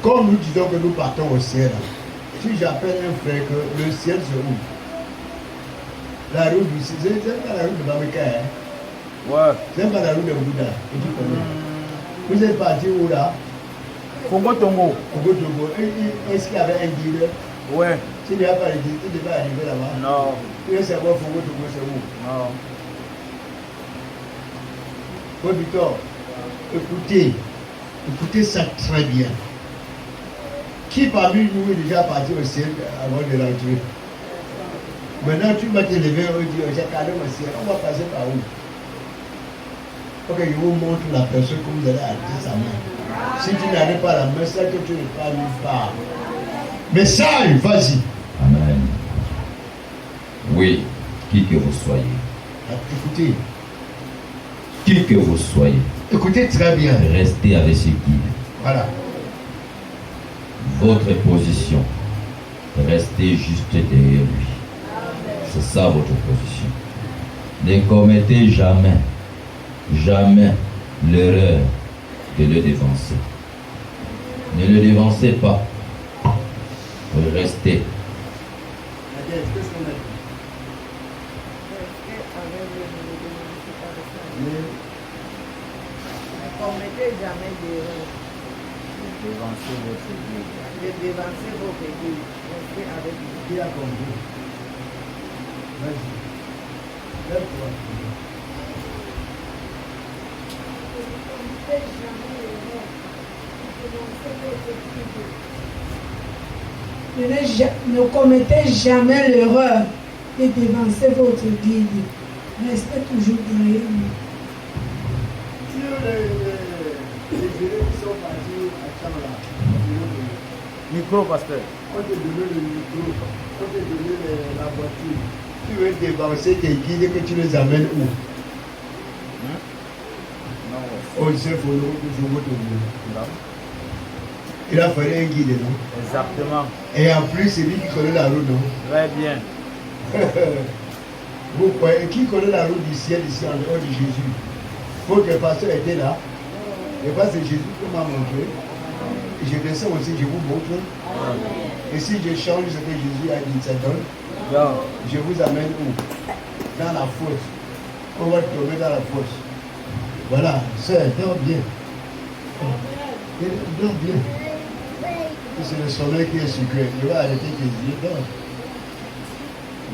Comme nous disons que nous partons au ciel, si j'appelle un frère que le ciel c'est où? La route du ciel, c'est pas la route de Bameka, hein? Ouais. C'est pas la route de Bouddha, que tu connais. Vous êtes parti où là? Congo Tongo. Au Togo. Est-ce qu'il y avait un guide? Ouais. S'il n'y a pas de guide, tu devais arriver là-bas. Non. Tu veux savoir Fogo Togo c'est où? Non. Paul Victor, écoutez ça très bien. Qui parmi nous est déjà parti au ciel avant de rentrer? Maintenant tu vas te lever et dire, j'ai regardé au ciel, on va passer par où? Ok, je vous montre la personne que vous allez arrêter sa main. Si tu n'arrives pas à la message que tu ne parles pas. Message, vas-y. Amen. Oui, qui que vous soyez. Écoutez. Qui que vous soyez. Écoutez très bien. Restez avec ce guide. Voilà. Votre position. Restez juste derrière lui. C'est ça votre position. Ne commettez jamais, jamais l'erreur de le dévancer. Ne le dévancez pas. Restez. Ne commettez jamais d'erreur. Devancer votre guide. De dévancer votre guide. Restez avec lui. Qui a compris? Vas-y. Lève-toi. Ne commettez jamais l'erreur de dévancer votre guide. Restez toujours derrière lui. Les élèves qui sont partis à Tchamala, Micro, pasteur. on te donne le micro, on te donne la voiture. Tu veux dévancer tes guides que tu les amènes où? Non, Au chef, au nom de votre Dieu. non. Il a fallu un guide, non? Exactement. Et en plus, c'est lui qui connaît la route, non? Très bien. Vous croyez, qui connaît la route du ciel ici en dehors de Jésus? Votre pasteur était là. Et pas c'est Jésus qui m'a montré. Et je descends aussi, je vous montre. Et si je change ce que Jésus a dit, ça donne, Donc, je vous amène où? Dans la fosse. On va tomber dans la fosse. Voilà, sœur, dors bien. Dors bien. C'est le sommeil qui est sucré. Je vais arrêter tes yeux, dors.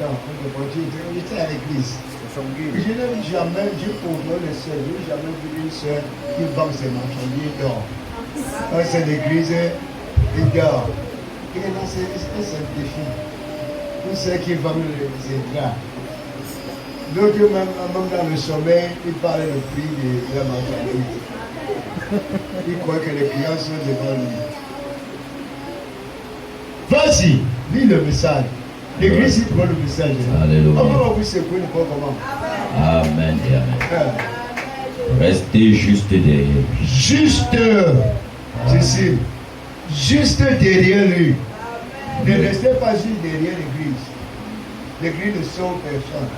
Non, on peut continuer. J'étais à l'église. c'est son Je guide. n'ai jamais, Dieu pour les sœurs, je n'ai jamais vu une sœur qui vend ses marchandises et dort. Quand c'est l'église, il dort. Et là, c'est un simple défi. Une sœur qui vend ses draps. D'autres, même dans le sommeil, ils parlent le prix de la marchandise. Ils croient que les clients sont devant lui. Vas-y, lis le message. L'église, il prend le message. Alléluia. On va vous secouer le corps comment? Amen et amen. Restez juste derrière lui. Juste, Cécile, juste derrière lui. Ne restez pas juste derrière l'église. L'église ne sauve personne.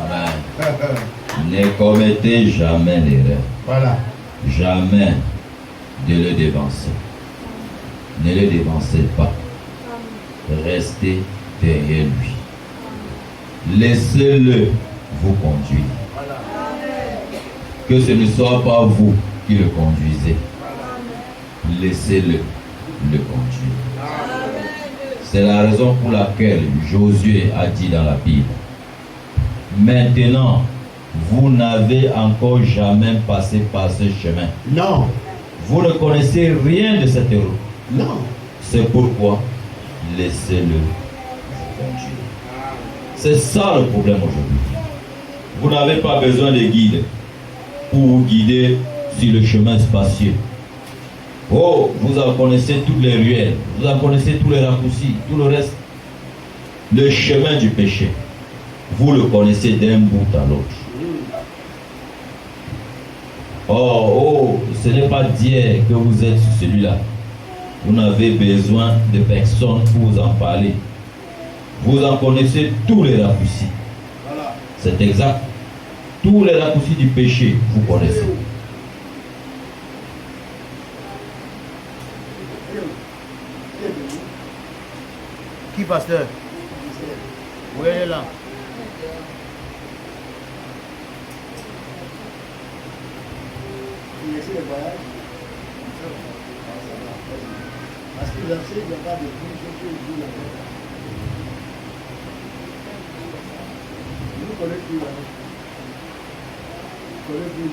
Amen. Ne commettez jamais l'erreur. Voilà. Jamais de le dévancer. Ne le dévancez pas. Restez derrière lui. Laissez-le vous conduire. Que ce ne soit pas vous qui le conduisez. Laissez-le le conduire. C'est la raison pour laquelle Josué a dit dans la Bible, maintenant, vous n'avez encore jamais passé par ce chemin. Non, Vous ne connaissez rien de cette route. non. C'est pourquoi laissez-le vous conduire. C'est ça le problème aujourd'hui. Vous n'avez pas besoin de guide pour vous guider sur le chemin spacieux. Oh, vous en connaissez toutes les ruelles, vous en connaissez tous les raccourcis, tout le reste. Le chemin du péché, vous le connaissez d'un bout à l'autre. Oh, ce n'est pas dire que vous êtes sur celui-là. Vous n'avez besoin de personne pour vous en parler. Vous en connaissez tous les raccourcis. C'est exact. Tous les raccourcis du péché, vous connaissez. Qui, pasteur? Oui, elle est là. Parce que là, il n'y a pas de plus que vous là-bas. Vous connaissez plus là-bas. Vous connaissez plus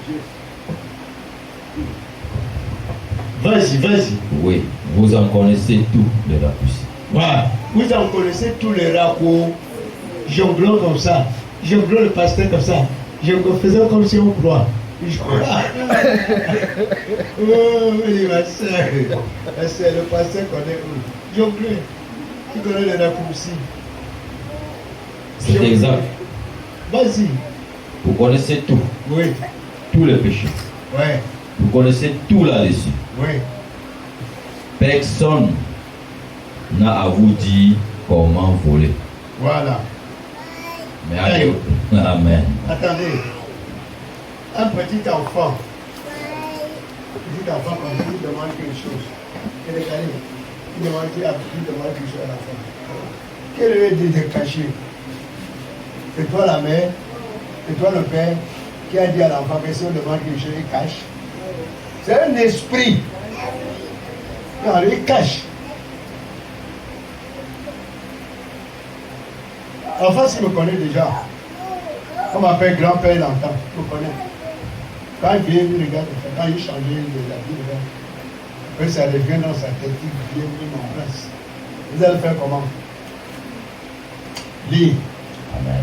Dieu. Vas-y. Oui, vous en connaissez tous les raccourcis. Voilà. Vous en connaissez tous les raccourcis. Jonglons comme ça. Jonglons le pasteur comme ça. Jonglons faisant comme si on croit. Je crois. Oh, oui, ma soeur. C'est le pasteur connaît où? Jonglé. Qui connaît le raccourci? C'est exact. Vas-y. Vous connaissez tout. Oui. Tous les péchés. Ouais. Vous connaissez tout là-dessus. Oui. Personne n'a à vous dire comment voler. Voilà. Mais allez. Amen. Attendez. Un petit enfant. Quand il demande quelque chose. Il est calé. Il demande quelque chose à l'enfant. Quel est le de cacher? C'est toi la mère, c'est toi le père qui a dit à l'enfant que si on demande quelque chose, il cache. C'est un esprit. Non, il cache. L'enfant, s'il me connaît déjà, on m'appelle grand-père l'entend, il me connaît. Quand il vient, il regarde, quand il change la vie, après ça revient dans sa tête, il vient, il m'embrasse. Vous allez faire comment? Lis. Amen.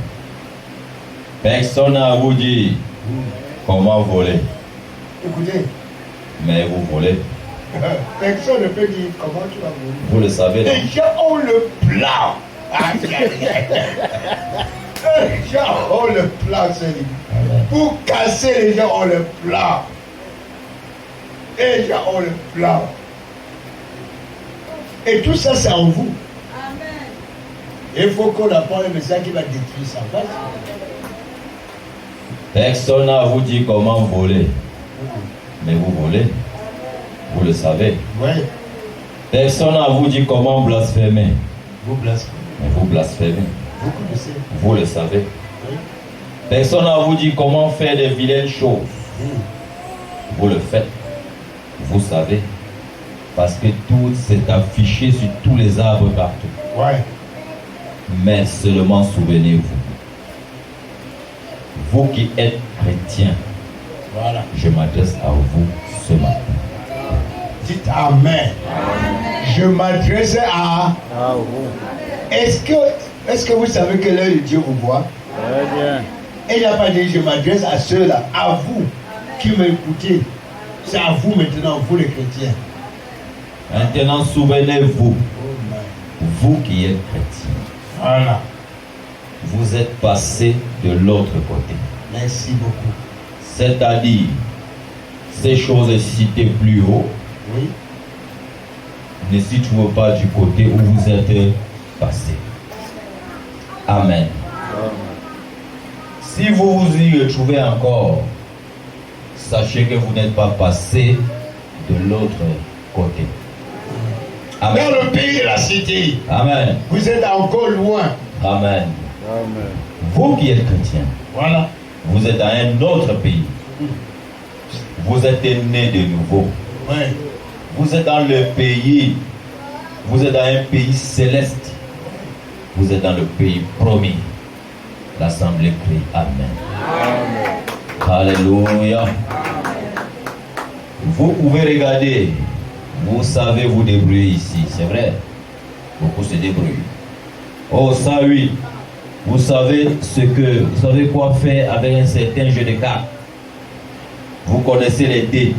Personne n'a à vous dire comment voler. Écoutez, Mais vous volez. personne ne peut dire comment tu vas voler. Vous le savez. Non? Les gens ont le plan. Les gens ont le plan, c'est dit. Pour casser, les gens ont le plan. Les gens ont le plan. Et tout ça, c'est en vous. Il faut qu'on apprenne le message qui va détruire ça. Personne n'a à vous dire comment voler. Mais vous volez. Vous le savez. Oui. Personne n'a à vous dire comment blasphémer. Vous blasphémez. Mais vous blasphémez. Vous connaissez. Vous le savez. Oui. Personne n'a à vous dire comment faire des vilaines choses. Vous le faites. Vous savez. Parce que tout s'est affiché sur tous les arbres partout. Ouais. Mais seulement souvenez-vous. Vous qui êtes chrétiens, Voilà. je m'adresse à vous ce matin. Dites Amen. Je m'adresse à... Ah, vous. Est-ce que vous savez que l'œil de Dieu vous voit? Très bien. Et il n'a pas dit je m'adresse à ceux-là, à vous qui m'écoutez. C'est à vous maintenant, vous les chrétiens. Maintenant, souvenez-vous, vous qui êtes chrétiens, Voilà. vous êtes passé de l'autre côté. Merci beaucoup. C'est-à-dire, ces choses citées plus haut Oui. ne s'y trouvent pas du côté où vous êtes passé. Amen. Si vous vous y retrouvez encore, sachez que vous n'êtes pas passé de l'autre côté. Amen. Dans le pays de la cité, Amen. vous êtes encore loin. Amen. Amen. Vous qui êtes chrétiens, Voilà. vous êtes dans un autre pays. Vous êtes né de nouveau. Ouais. Vous êtes dans le pays. Vous êtes dans un pays céleste. Vous êtes dans le pays promis. L'assemblée crie Amen. Alléluia. Vous pouvez regarder. Vous savez vous débrouiller ici. C'est vrai. Beaucoup se débrouillent. Oh, ça oui. Vous savez vous savez quoi faire avec un certain jeu de cartes. Vous connaissez les dés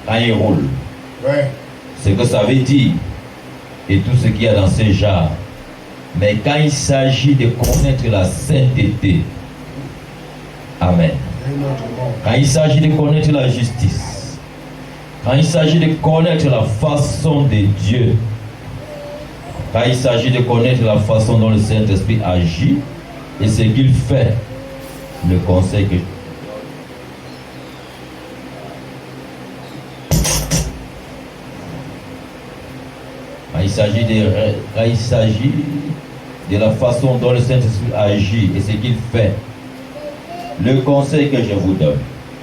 quand ils roulent. Ouais. Ce que ça veut dire et tout ce qu'il y a dans ces genres. Mais quand il s'agit de connaître la sainteté, Amen. Quand il s'agit de connaître la justice, quand il s'agit de connaître la façon de Dieu, quand il s'agit de connaître la façon dont le Saint-Esprit agit et ce qu'il fait, le conseil que quand il s'agit de la façon dont le Saint-Esprit agit et ce qu'il fait, le conseil que je vous donne,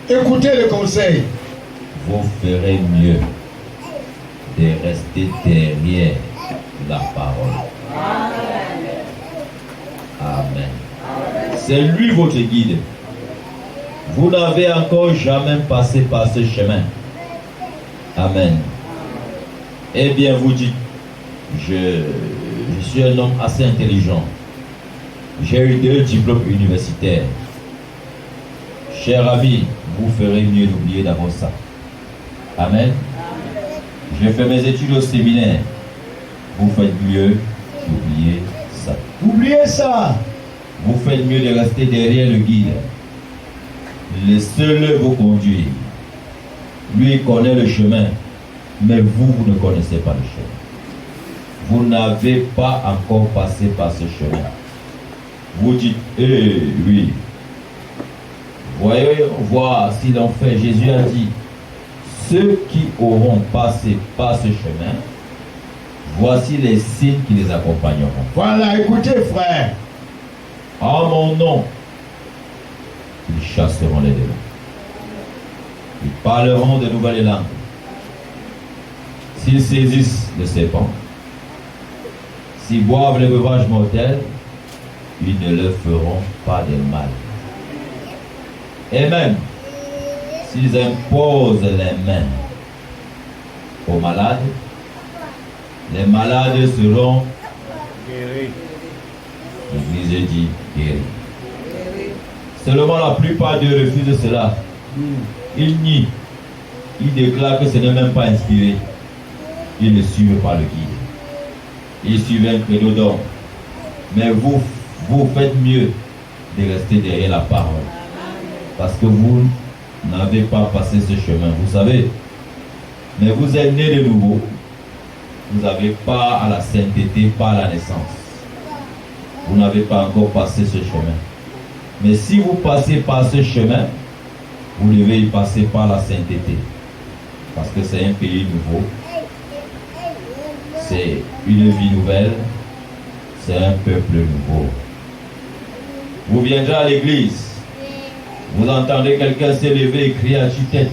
Écoutez le conseil. vous ferez mieux de rester derrière la parole. Amen. C'est lui votre guide. Vous n'avez encore jamais passé par ce chemin. Amen. Eh bien, vous dites, je suis un homme assez intelligent. J'ai eu 2 diplômes universitaires. Cher ami, vous ferez mieux d'oublier d'abord ça. Amen. J'ai fait mes études au séminaire. Vous faites mieux d'oublier ça. Oubliez ça. Vous faites mieux de rester derrière le guide. Laissez-le vous conduire. Lui connaît le chemin, mais vous ne connaissez pas le chemin. Vous n'avez pas encore passé par ce chemin. Vous dites, oui. Voyez, voir si l'on fait. Jésus a dit, ceux qui auront passé par ce chemin, voici les signes qui les accompagneront. Voilà, écoutez, frère. En mon nom, ils chasseront les démons. Ils parleront de nouvelles langues. S'ils saisissent le serpent, s'ils boivent le breuvage mortel, ils ne leur feront pas de mal. Et même, s'ils imposent les mains aux malades, les malades seront Guéri. l'Église dit guéris. Seulement la plupart d'eux refusent cela. Ils nient. Ils déclarent que ce n'est même pas inspiré. Ils ne suivent pas le guide. Ils suivent un credo d'homme. Mais vous faites mieux de rester derrière la parole. Parce que vous n'avez pas passé ce chemin. Vous savez, mais vous êtes nés de nouveau. Vous n'avez pas à la sainteté par la naissance. Vous n'avez pas encore passé ce chemin. Mais si vous passez par ce chemin, vous devez y passer par la sainteté. Parce que c'est un pays nouveau. C'est une vie nouvelle. C'est un peuple nouveau. Vous viendrez à l'église. Vous entendez quelqu'un s'élever et crier à tue-tête.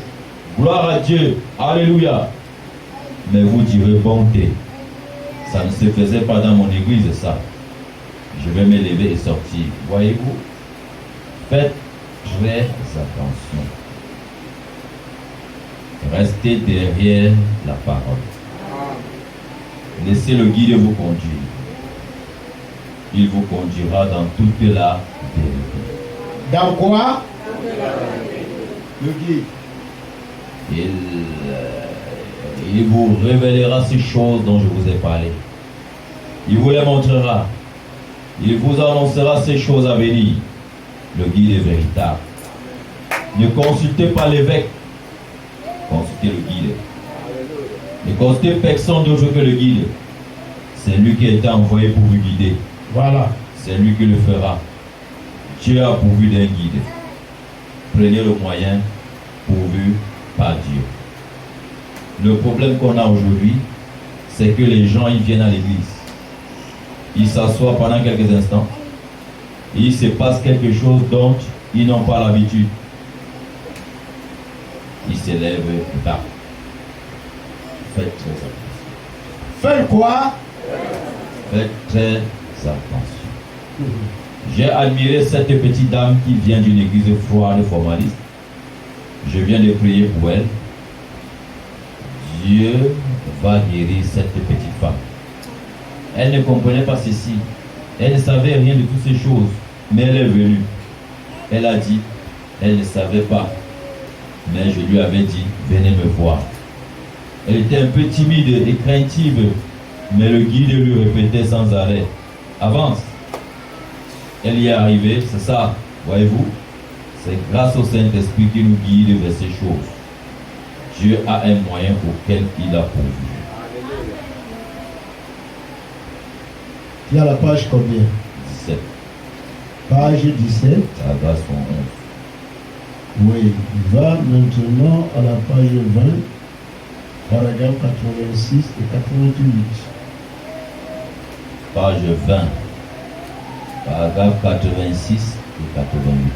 Gloire à Dieu. Alléluia. Mais vous direz bonté. Ça ne se faisait pas dans mon église, ça. Je vais m'élever et sortir. Voyez-vous? Faites très attention. Restez derrière la parole. Laissez le guide vous conduire. Il vous conduira dans toute la vérité. Dans quoi? Le guide. Il vous révélera ces choses dont je vous ai parlé. Il vous les montrera. Il vous annoncera ces choses à venir. Le guide est véritable. Ne consultez pas l'évêque. Consultez le guide. Ne consultez personne d'autre que le guide. C'est lui qui a été envoyé pour vous guider. Voilà. C'est lui qui le fera. Dieu a pourvu d'un guide. Prenez le moyen pourvu par Dieu. Le problème qu'on a aujourd'hui, c'est que les gens, ils viennent à l'église. Ils s'assoient pendant quelques instants. Et il se passe quelque chose dont ils n'ont pas l'habitude. Ils se lèvent et partent. Faites très attention. Faites quoi? Faites très attention. J'ai admiré cette petite dame qui vient d'une église froide formaliste. Je viens de prier pour elle. Dieu va guérir cette petite femme. Elle ne comprenait pas ceci. Elle ne savait rien de toutes ces choses. Mais elle est venue. Elle a dit, elle ne savait pas. Mais je lui avais dit, venez me voir. Elle était un peu timide et craintive. Mais le guide lui répétait sans arrêt, avance. Elle y est arrivée, c'est ça, voyez-vous. C'est grâce au Saint-Esprit qui nous guide vers ces choses. Dieu a un moyen auquel il a pourvu. Il y a la page combien? 17. Page 17. La grâce en 11. Oui, va maintenant à la page 20, paragraphe 86 et 88. Page 20. Paragraphe 86 et 88.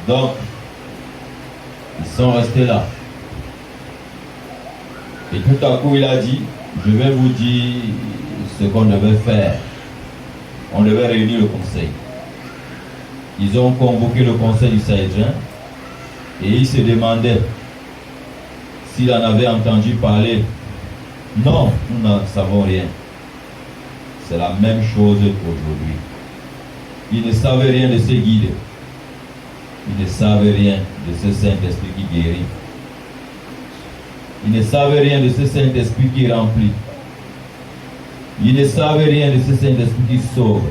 Donc, ils sont restés là. Et tout à coup, il a dit, je vais vous dire ce qu'on devait faire. On devait réunir le conseil. Ils ont convoqué le conseil du Sahédrin et ils se demandaient s'il en avait entendu parler. Non, nous n'en savons rien. C'est la même chose aujourd'hui. Ils ne savaient rien de ces guides. Ils ne savent rien de ce Saint-Esprit qui guérit. Ils ne savent rien de ce Saint-Esprit qui remplit. Ils ne savent rien de ce Saint-Esprit qui sauve.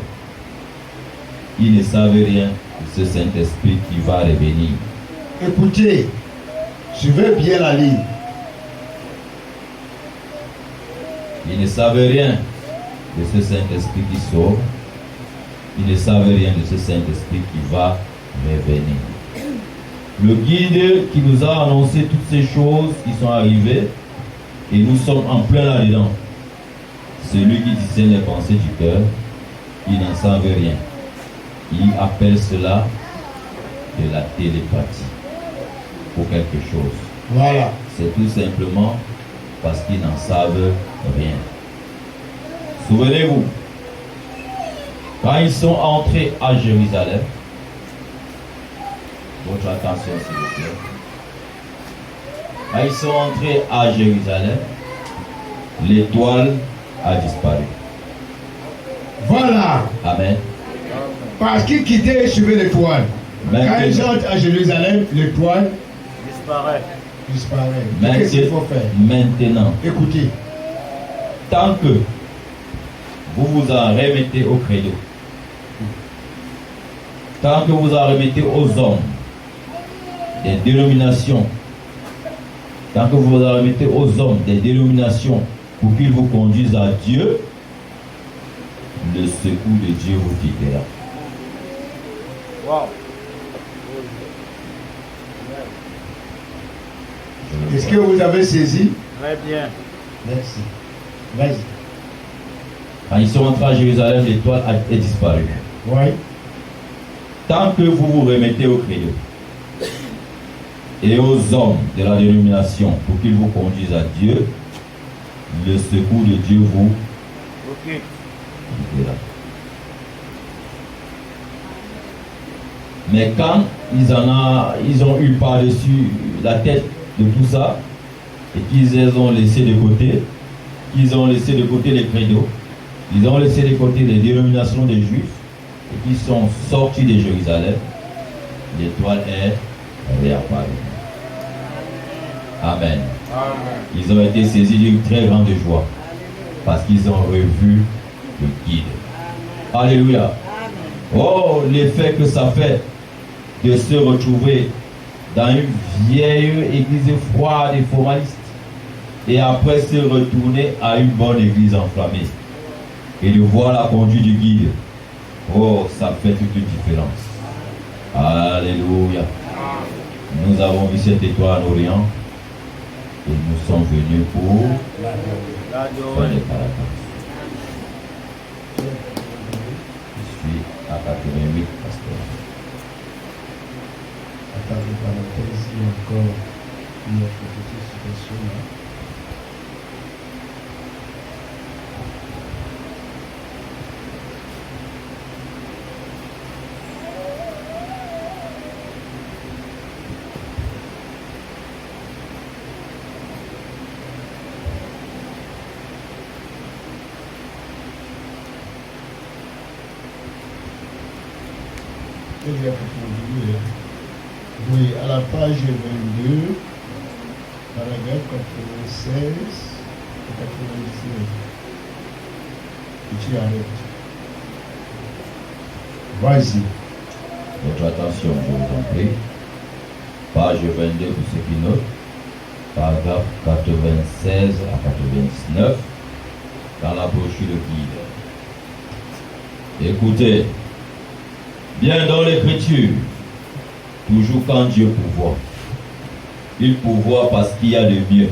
Ils ne savent rien de ce Saint-Esprit qui va revenir. Écoutez, suivez bien la ligne. Ils ne savent rien de ce Saint-Esprit qui sauve. Ils ne savent rien de ce Saint-Esprit qui va revenir. Le guide qui nous a annoncé toutes ces choses qui sont arrivées, et nous sommes en plein là-dedans. Celui qui discerne les pensées du cœur, il n'en savent rien. Il appelle cela de la télépathie pour quelque chose. Voilà. C'est tout simplement parce qu'ils n'en savent rien. Souvenez-vous, quand ils sont entrés à Jérusalem, votre attention s'il vous plaît. Quand ils sont entrés à Jérusalem, l'étoile a disparu. Voilà. Amen. Parce qu'ils quittaient et suivaient l'étoile. Quand ils Maintenant, entrent à Jérusalem, l'étoile Disparaît. disparaît. Qu'est-ce qu'il faut faire? maintenant, Écoutez. tant que vous vous en remettez au credo, tant que vous en remettez aux hommes des dénominations, tant que vous vous en remettez aux hommes des dénominations pour qu'ils vous conduisent à Dieu, le secours de Dieu vous quittera. Wow. Est-ce que vous avez saisi? Très bien. Merci. Vas-y. Quand ils sont entrés à Jérusalem, l'étoile est disparue. Oui. Tant que vous vous remettez au credo et aux hommes de la dénomination pour qu'ils vous conduisent à Dieu, le secours de Dieu vous Ok. quittera. Mais quand ils ont eu par-dessus la tête de tout ça, et qu'ils les ont laissés de côté, qu'ils ont laissé de côté les credos, ils ont laissé de côté les dénominations des Juifs, et qu'ils sont sortis de Jérusalem, l'étoile est réapparue. Amen. Amen. Ils ont été saisis d'une très grande joie, parce qu'ils ont revu le guide. Alléluia. Oh, l'effet que ça fait de se retrouver dans une vieille église froide et formaliste et après se retourner à une bonne église enflammée et de voir la conduite du guide. Oh, ça fait toute une différence. Alléluia. Nous avons vu cette étoile en Orient et nous sommes venus pour faire L'adorer. les paragraphes. Je suis à 88, pasteur. Attendez, parenthèse, il y a encore une autre petite situation là. Il y a pour vous, oui, à la page 22, paragraphe 96 et 99. Et tu arrêtes. Vas-y. Votre attention, je vous en prie. Page 22 pour ceux qui notent. Paragraphe 96 à 99 dans la brochure de guide. Écoutez, bien dans l'écriture, toujours quand Dieu pourvoit, il pourvoit parce qu'il y a de mieux.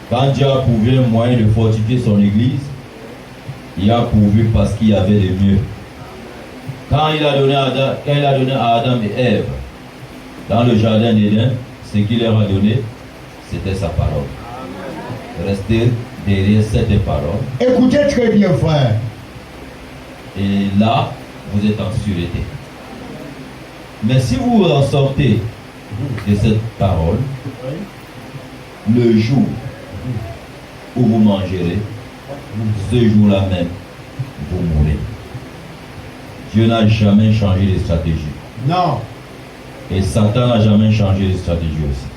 Quand Dieu a pourvu un moyen de fortifier son église, il a pourvu parce qu'il y avait de mieux. Quand il a donné à Adam et Ève dans le jardin d'Éden, ce qu'il leur a donné, c'était sa parole. Restez derrière cette parole. Écoutez très bien, frère. Et là, vous êtes en sûreté. Mais si vous en sortez de cette parole, le jour où vous mangerez, ce jour-là même, vous mourrez. Dieu n'a jamais changé de stratégie. Non. Et Satan n'a jamais changé de stratégie aussi.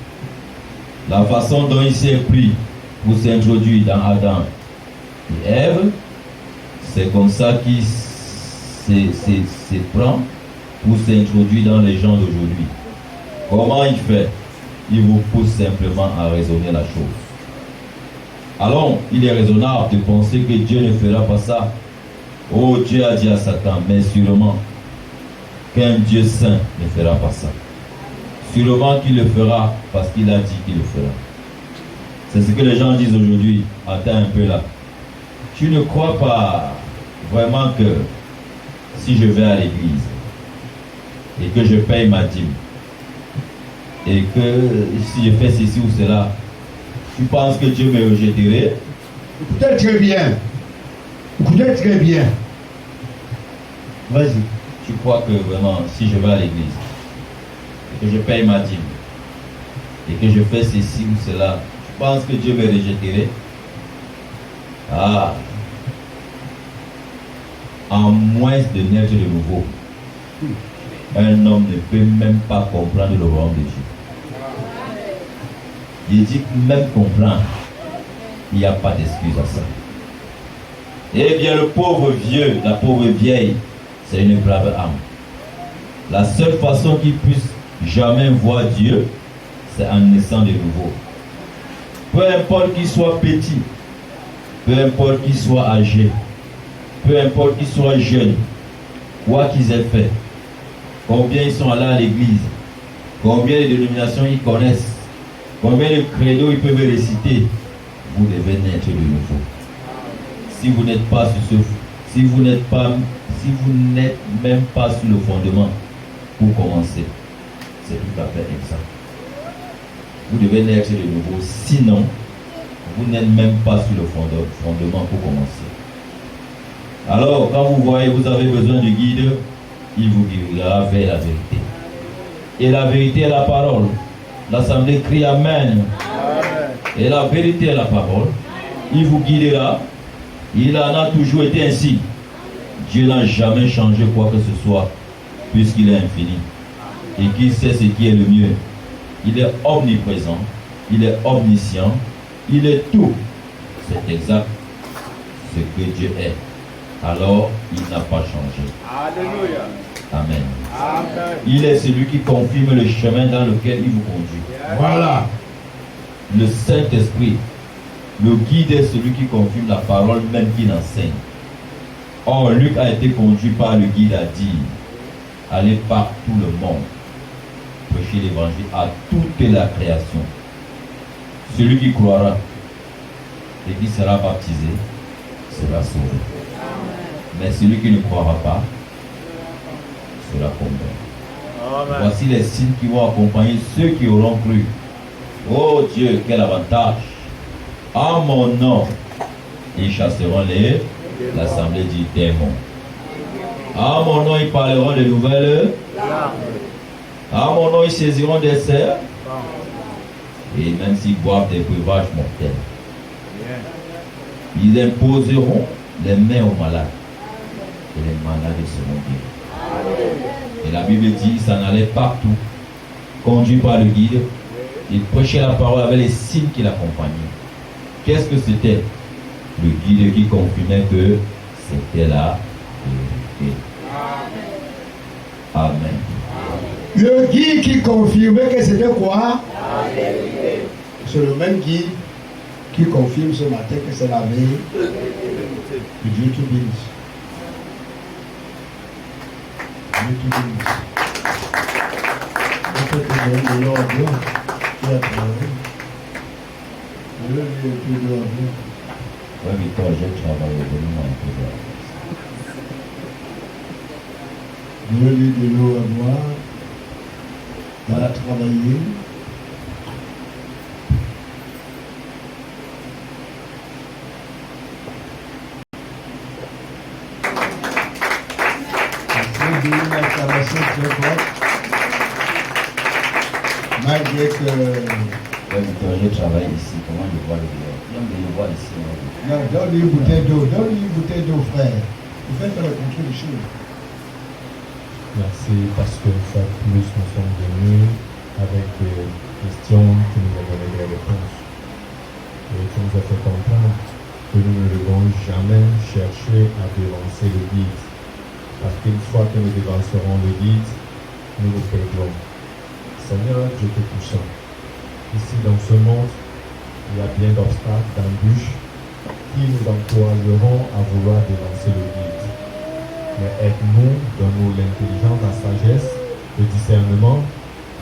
La façon dont il s'est pris pour s'introduire dans Adam et Ève, c'est comme ça qu'il se prend pour s'introduire dans les gens d'aujourd'hui. Comment il fait? Il vous pousse simplement à raisonner la chose. Alors, il est raisonnable de penser que Dieu ne fera pas ça. Oh, Dieu a dit à Satan, mais sûrement qu'un Dieu saint ne fera pas ça. Sûrement qu'il le fera parce qu'il a dit qu'il le fera. C'est ce que les gens disent aujourd'hui. Attends un peu là. Tu ne crois pas vraiment que si je vais à l'église et que je paye ma dîme et que si je fais ceci ou cela, tu penses que Dieu me rejetterait? Écoutez très bien. Écoutez très bien. Vas-y. Tu crois que vraiment, si je vais à l'église, et que je paye ma dîme, et que je fais ceci ou cela, tu penses que Dieu me rejetterait? Ah! En moins de naître de nouveau, un homme ne peut même pas comprendre le royaume de Dieu. Il dit que même comprendre, il n'y a pas d'excuse à ça. Eh bien, le pauvre vieux, la pauvre vieille, c'est une brave âme. La seule façon qu'il puisse jamais voir Dieu, c'est en naissant de nouveau. Peu importe qu'il soit petit, peu importe qu'il soit âgé, peu importe qu'ils soient jeunes, quoi qu'ils aient fait, combien ils sont allés à l'église, combien de dénominations ils connaissent, combien de credos ils peuvent réciter, vous devez naître de nouveau. Si vous n'êtes pas sur ce, si vous n'êtes même pas sur le fondement pour commencer, c'est tout à fait exact. Vous devez naître de nouveau, sinon vous n'êtes même pas sur le fondement pour commencer. Alors, quand vous voyez, vous avez besoin de guide, il vous guidera vers la vérité. Et la vérité est la parole. L'assemblée crie Amen. Et la vérité est la parole. Il vous guidera. Il en a toujours été ainsi. Dieu n'a jamais changé quoi que ce soit, puisqu'il est infini. Et qu'il sait ce qui est le mieux. Il est omniprésent. Il est omniscient. Il est tout. C'est exact ce que Dieu est. Alors, il n'a pas changé. Alléluia. Amen. Amen. Il est celui qui confirme le chemin dans lequel il vous conduit. Voilà. Le Saint-Esprit, le guide est celui qui confirme la parole même qu'il enseigne. Or, Luc a été conduit par le guide à dire, allez par tout le monde, prêcher l'évangile à toute la création. Celui qui croira et qui sera baptisé sera sauvé. Mais celui qui ne croira pas sera condamné. Amen. Voici les signes qui vont accompagner ceux qui auront cru. Oh Dieu, quel avantage! En mon nom, ils chasseront l'assemblée du démon. En mon nom, ils parleront de nouvelles. En mon nom, ils saisiront des cerfs. Et même s'ils boivent des breuvages mortels, ils imposeront les mains aux malades. Et les malades seront guéris. Et la Bible dit, il s'en allait partout, conduit par le guide. Il prêchait la parole avec les signes qui l'accompagnaient. Qu'est-ce que c'était? Le guide qui confirmait que c'était la vérité. Amen. Le guide qui confirmait que c'était quoi? C'est le même guide qui confirme ce matin que c'est la vérité. Que Dieu te bénisse. Dieu te bénisse. Je te donne de l'ordre qui a travaillé. Je lui ai tout de l'ordre. Oui, Victor, j'ai travaillé, donne-moi un peu de Je lui ai de l'eau à boire. Elle a travaillé. Elle fait une installation très forte. Malgré que... Oui, Victor, je travaille ici. Comment je vois le dehors? J'aime de le voir ici. Non, donne-lui une bouteille d'eau. Donne-lui une bouteille d'eau, frère. Il fait faire le contrôle des choses. Merci parce que une fois de plus, nous sommes venus avec des questions qui nous ont donné des réponses. Et tu nous as fait comprendre que nous ne devons jamais chercher à devancer le guide. Parce qu'une fois que nous devancerons le guide, nous nous perdrons. Seigneur, Dieu Tout-Puissant, ici dans ce monde, il y a bien d'obstacles, d'embûches qui nous encourageront à vouloir devancer le guide. Mais aide-nous, donne-nous l'intelligence, la sagesse, le discernement,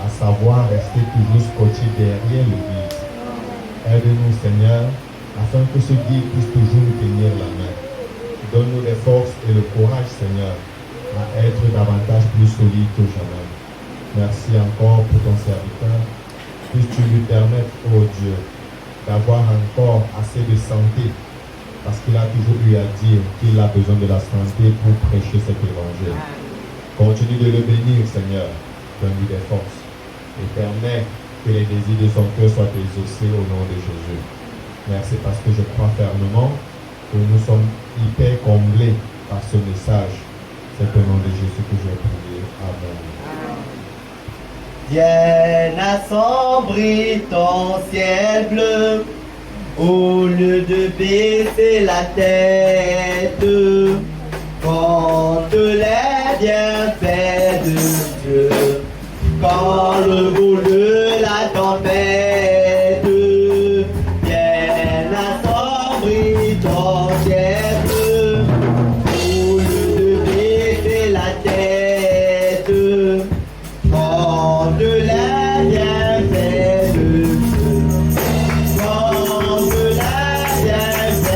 à savoir rester toujours scotché derrière le guide. Aide-nous, Seigneur, afin que ce guide puisse toujours nous tenir la main. Donne-nous les forces et le courage, Seigneur, à être davantage plus solide que jamais. Merci encore pour ton serviteur. Puisses-tu lui permettre, oh Dieu, d'avoir encore assez de santé, parce qu'il a toujours eu à dire qu'il a besoin de la santé pour prêcher cet évangile. Continue de le bénir, Seigneur. Donne-lui des forces et permets que les désirs de son cœur soient exaucés au nom de Jésus. Merci parce que je crois fermement que nous sommes hyper comblés par ce message. C'est au nom de Jésus que je prie. Amen. Viens assombrir ton ciel bleu, au lieu de baisser la tête, contre les bienfaits de Dieu, quand le bout de la tempête, viens assombrir ton ciel bleu, au lieu de baisser la tête, contre les bienfaits de Dieu, contre les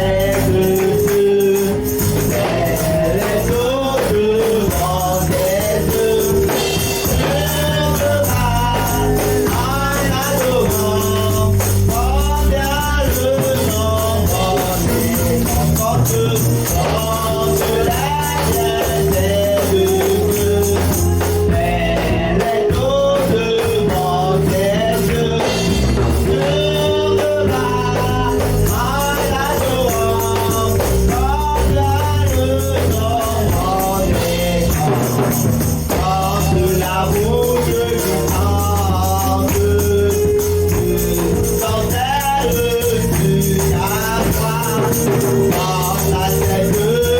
bienfaits de Dieu, c'est les eaux devant des yeux, sur le bas, en adorant, combien le nom donné, encore que, contre les bienfaits de Dieu. Mais les eaux devant des yeux, sur le bas, en l'adorant, combien le nom donné, quand la bouche du temple, quand elle reçut la foi, dans la tête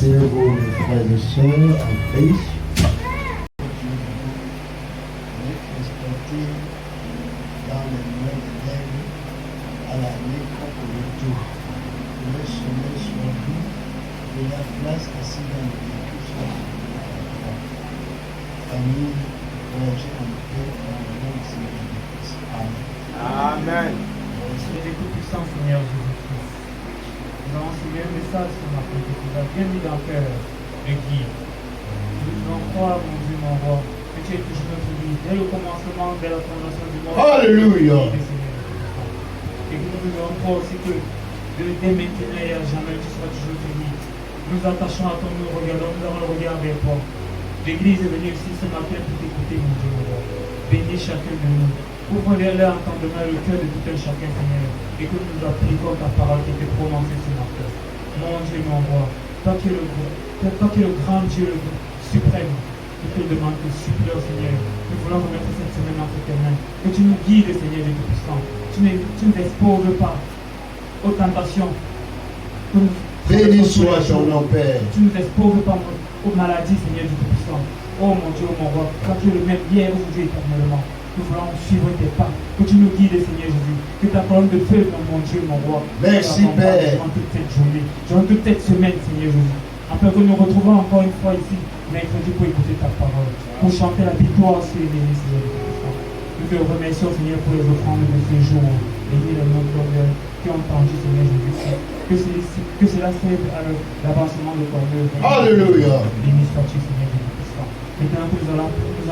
Asseyez-vous, mes frères et sœurs, en Christ. Transporté dans les mains de l'aigle à la nuit comme au retour. Le sommeil soit doux, de la place assise dans le véhicule soit famille, voyager en paix dans le nom du Seigneur Jésus-Christ. Amen. Amen. Seigneur tout-puissant, Seigneur Jésus-Christ. Nous avons enseigné un message ce matin que tu as bien mis dans le cœur de guide. Nous voulons croire, mon Dieu, mon roi, que tu es toujours notre guide, dès le commencement, dès la fondation du monde. Alléluia. Et que nous voulons croire aussi que dès maintenant et à jamais, tu seras toujours notre guide. Nous attachons à toi, nous regardons, nous avons le regard vers toi. L'Église est venue ici ce matin pour t'écouter, mon Dieu, mon roi. Bénis chacun de nous. Ouvre-leur entendement le cœur de tout un chacun, Seigneur, et que nous appliquons ta parole qui était prononcée ce matin. Mon Dieu, mon roi, toi qui es le grand Dieu, le suprême, nous te demandons, te supplions, Seigneur. Nous voulons remettre cette semaine entre tes mains. Que tu nous guides, Seigneur Dieu Tout-Puissant. Tu ne nous exposes pas aux tentations. Béni soit ton nom, Père. Tu ne nous exposes pas aux maladies, Seigneur Dieu Tout-Puissant. Oh mon Dieu, mon roi, toi qui es le même hier, aujourd'hui, éternellement. Nous voulons suivre tes pas. Que tu nous guides, Seigneur Jésus. Que ta colonne de feu, mon Dieu, mon roi. Merci, Père. Durant toute cette journée, durant toute cette semaine, Seigneur Jésus. Afin que nous nous retrouvons encore une fois ici, mercredi, pour écouter ta parole. Pour chanter la victoire sur les Seigneur Jésus. Nous te remercions, Seigneur, pour les offrandes de ce jour. Bénis le nom de l'honneur qui ont entendu, Seigneur Jésus. Que cela serve à l'avancement de ton œuvre. Alléluia. Béni sois-tu, Seigneur Jésus. Maintenant que nous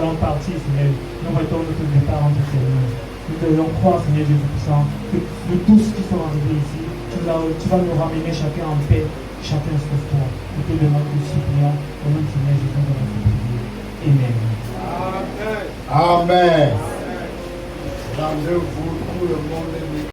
allons partir, Seigneur, nous mettons notre départ entre tes mains. Nous devons croire, Seigneur Jésus-Puissant, que nous tous qui sommes arrivés ici, tu vas nous ramener chacun en paix, chacun sur toi. Nous te demandons, nous supplions, au nom de Seigneur Jésus, nous allons te prier. Amen. Amen. Rendez-vous tout le monde